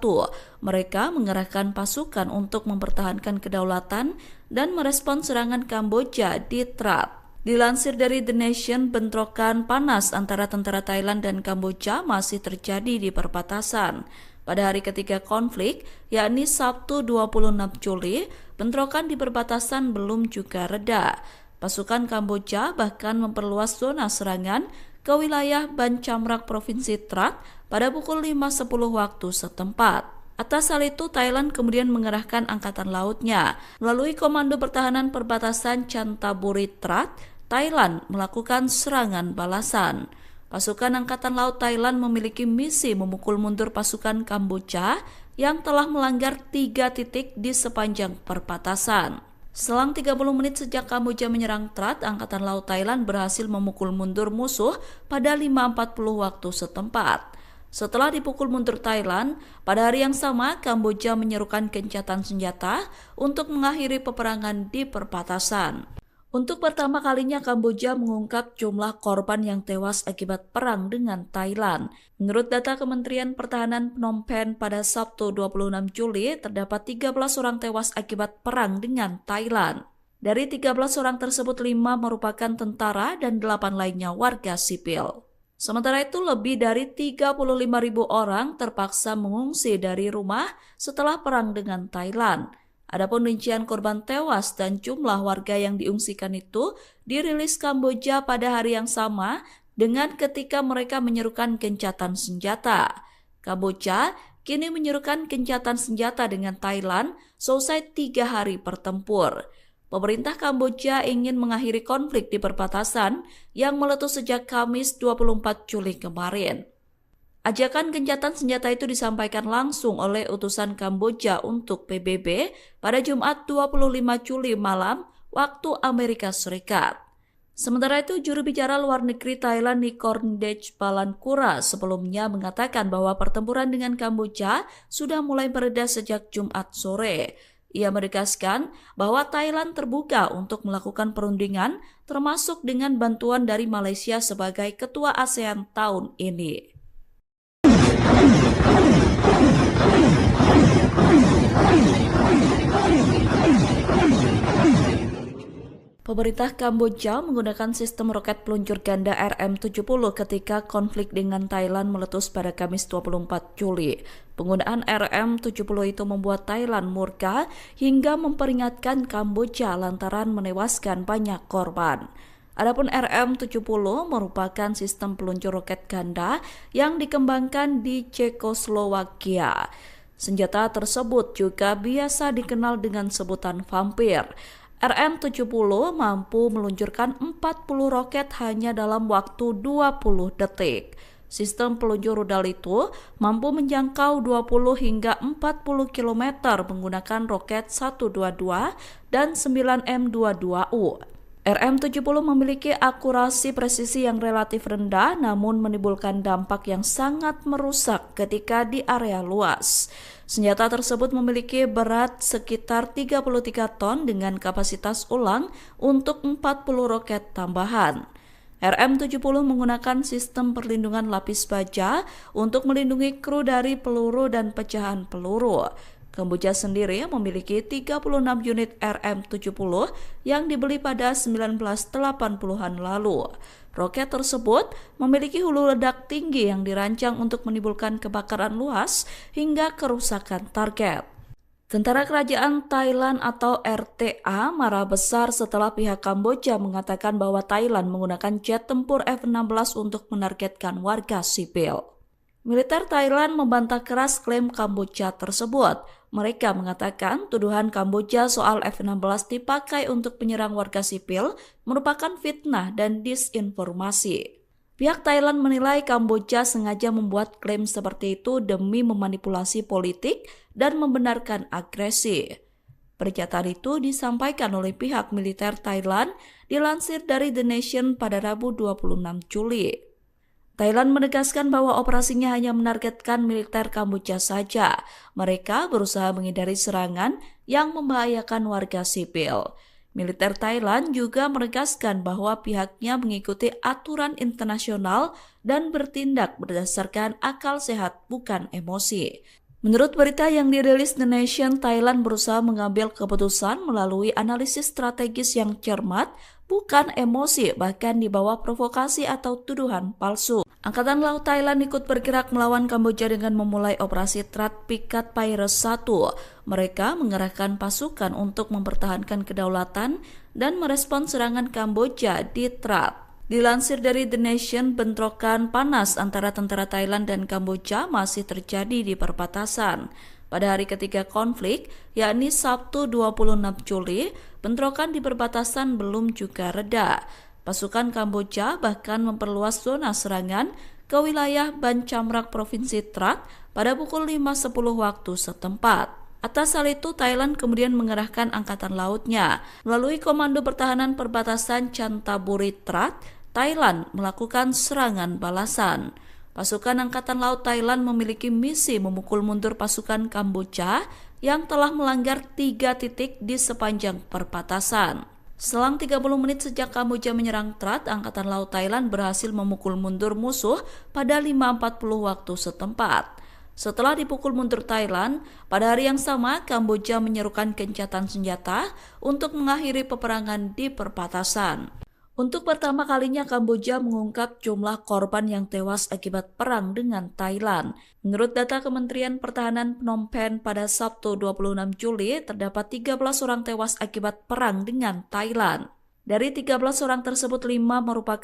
Mereka mengerahkan pasukan untuk mempertahankan kedaulatan dan merespon serangan Kamboja di Trad. Dilansir dari The Nation, bentrokan panas antara tentara Thailand dan Kamboja masih terjadi di perbatasan. Pada hari ketiga konflik, yakni Sabtu 26 Juli, bentrokan di perbatasan belum juga reda. Pasukan Kamboja bahkan memperluas zona serangan ke wilayah Ban Chamrak Provinsi Trad pada pukul 5.10 waktu setempat. Atas hal itu, Thailand kemudian mengerahkan angkatan lautnya. Melalui Komando Pertahanan Perbatasan Chantaburi Trad, Thailand melakukan serangan balasan. Pasukan Angkatan Laut Thailand memiliki misi memukul mundur pasukan Kamboja yang telah melanggar 3 titik di sepanjang perbatasan. Selang 30 menit sejak Kamboja menyerang Trad, Angkatan Laut Thailand berhasil memukul mundur musuh pada 5.40 waktu setempat. Setelah dipukul mundur Thailand, pada hari yang sama Kamboja menyerukan gencatan senjata untuk mengakhiri peperangan di perbatasan. Untuk pertama kalinya Kamboja mengungkap jumlah korban yang tewas akibat perang dengan Thailand. Menurut data Kementerian Pertahanan Phnom Penh pada Sabtu 26 Juli, terdapat 13 orang tewas akibat perang dengan Thailand. Dari 13 orang tersebut, 5 merupakan tentara dan 8 lainnya warga sipil. Sementara itu, lebih dari 35.000 orang terpaksa mengungsi dari rumah setelah perang dengan Thailand. Adapun rincian korban tewas dan jumlah warga yang diungsikan itu dirilis Kamboja pada hari yang sama dengan ketika mereka menyerukan gencatan senjata. Kamboja kini menyerukan gencatan senjata dengan Thailand selesai 3 hari bertempur. Pemerintah Kamboja ingin mengakhiri konflik di perbatasan yang meletus sejak Kamis 24 Juli kemarin. Ajakan gencatan senjata itu disampaikan langsung oleh utusan Kamboja untuk PBB pada Jumat 25 Juli malam waktu Amerika Serikat. Sementara itu, juru bicara luar negeri Thailand Nikorndej Balankura sebelumnya mengatakan bahwa pertempuran dengan Kamboja sudah mulai mereda sejak Jumat sore. Ia menegaskan bahwa Thailand terbuka untuk melakukan perundingan termasuk dengan bantuan dari Malaysia sebagai ketua ASEAN tahun ini. Pemerintah Kamboja menggunakan sistem roket peluncur ganda RM-70 ketika konflik dengan Thailand meletus pada Kamis 24 Juli. Penggunaan RM-70 itu membuat Thailand murka hingga memperingatkan Kamboja lantaran menewaskan banyak korban. Adapun RM-70 merupakan sistem peluncur roket ganda yang dikembangkan di Cekoslowakia. Senjata tersebut juga biasa dikenal dengan sebutan vampir. RM-70 mampu meluncurkan 40 roket hanya dalam waktu 20 detik. Sistem peluncur rudal itu mampu menjangkau 20 hingga 40 km menggunakan roket 122 dan 9M22U. RM-70 memiliki akurasi presisi yang relatif rendah namun menimbulkan dampak yang sangat merusak ketika di area luas. Senjata tersebut memiliki berat sekitar 33 ton dengan kapasitas ulang untuk 40 roket tambahan. RM-70 menggunakan sistem perlindungan lapis baja untuk melindungi kru dari peluru dan pecahan peluru. Kamboja sendiri memiliki 36 unit RM-70 yang dibeli pada 1980-an lalu. Roket tersebut memiliki hulu ledak tinggi yang dirancang untuk menimbulkan kebakaran luas hingga kerusakan target. Tentara Kerajaan Thailand atau RTA marah besar setelah pihak Kamboja mengatakan bahwa Thailand menggunakan jet tempur F-16 untuk menargetkan warga sipil. Militer Thailand membantah keras klaim Kamboja tersebut. Mereka mengatakan tuduhan Kamboja soal F-16 dipakai untuk menyerang warga sipil merupakan fitnah dan disinformasi. Pihak Thailand menilai Kamboja sengaja membuat klaim seperti itu demi memanipulasi politik dan membenarkan agresi. Pernyataan itu disampaikan oleh pihak militer Thailand dilansir dari The Nation pada Rabu 26 Juli. Thailand menegaskan bahwa operasinya hanya menargetkan militer Kamboja saja. Mereka berusaha menghindari serangan yang membahayakan warga sipil. Militer Thailand juga menegaskan bahwa pihaknya mengikuti aturan internasional dan bertindak berdasarkan akal sehat bukan emosi. Menurut berita yang dirilis The Nation, Thailand berusaha mengambil keputusan melalui analisis strategis yang cermat, bukan emosi, bahkan di bawah provokasi atau tuduhan palsu. Angkatan Laut Thailand ikut bergerak melawan Kamboja dengan memulai operasi Trad Pikat Piraeus 1. Mereka mengerahkan pasukan untuk mempertahankan kedaulatan dan merespons serangan Kamboja di Trad. Dilansir dari The Nation, bentrokan panas antara tentara Thailand dan Kamboja masih terjadi di perbatasan. Pada hari ketiga konflik, yakni Sabtu 26 Juli, bentrokan di perbatasan belum juga reda. Pasukan Kamboja bahkan memperluas zona serangan ke wilayah Ban Chamrak Provinsi Trat pada pukul 5.10 waktu setempat. Atas hal itu, Thailand kemudian mengerahkan angkatan lautnya. Melalui Komando Pertahanan Perbatasan Chantaburi Trat, Thailand melakukan serangan balasan. Pasukan Angkatan Laut Thailand memiliki misi memukul mundur pasukan Kamboja yang telah melanggar 3 titik di sepanjang perbatasan. Selang 30 menit sejak Kamboja menyerang Trat, Angkatan Laut Thailand berhasil memukul mundur musuh pada 5.40 waktu setempat. Setelah dipukul mundur Thailand, pada hari yang sama Kamboja menyerukan gencatan senjata untuk mengakhiri peperangan di perbatasan. Untuk pertama kalinya Kamboja mengungkap jumlah korban yang tewas akibat perang dengan Thailand. Menurut data Kementerian Pertahanan Phnom Penh pada Sabtu 26 Juli, terdapat 13 orang tewas akibat perang dengan Thailand. Dari 13 orang tersebut, 5 merupakan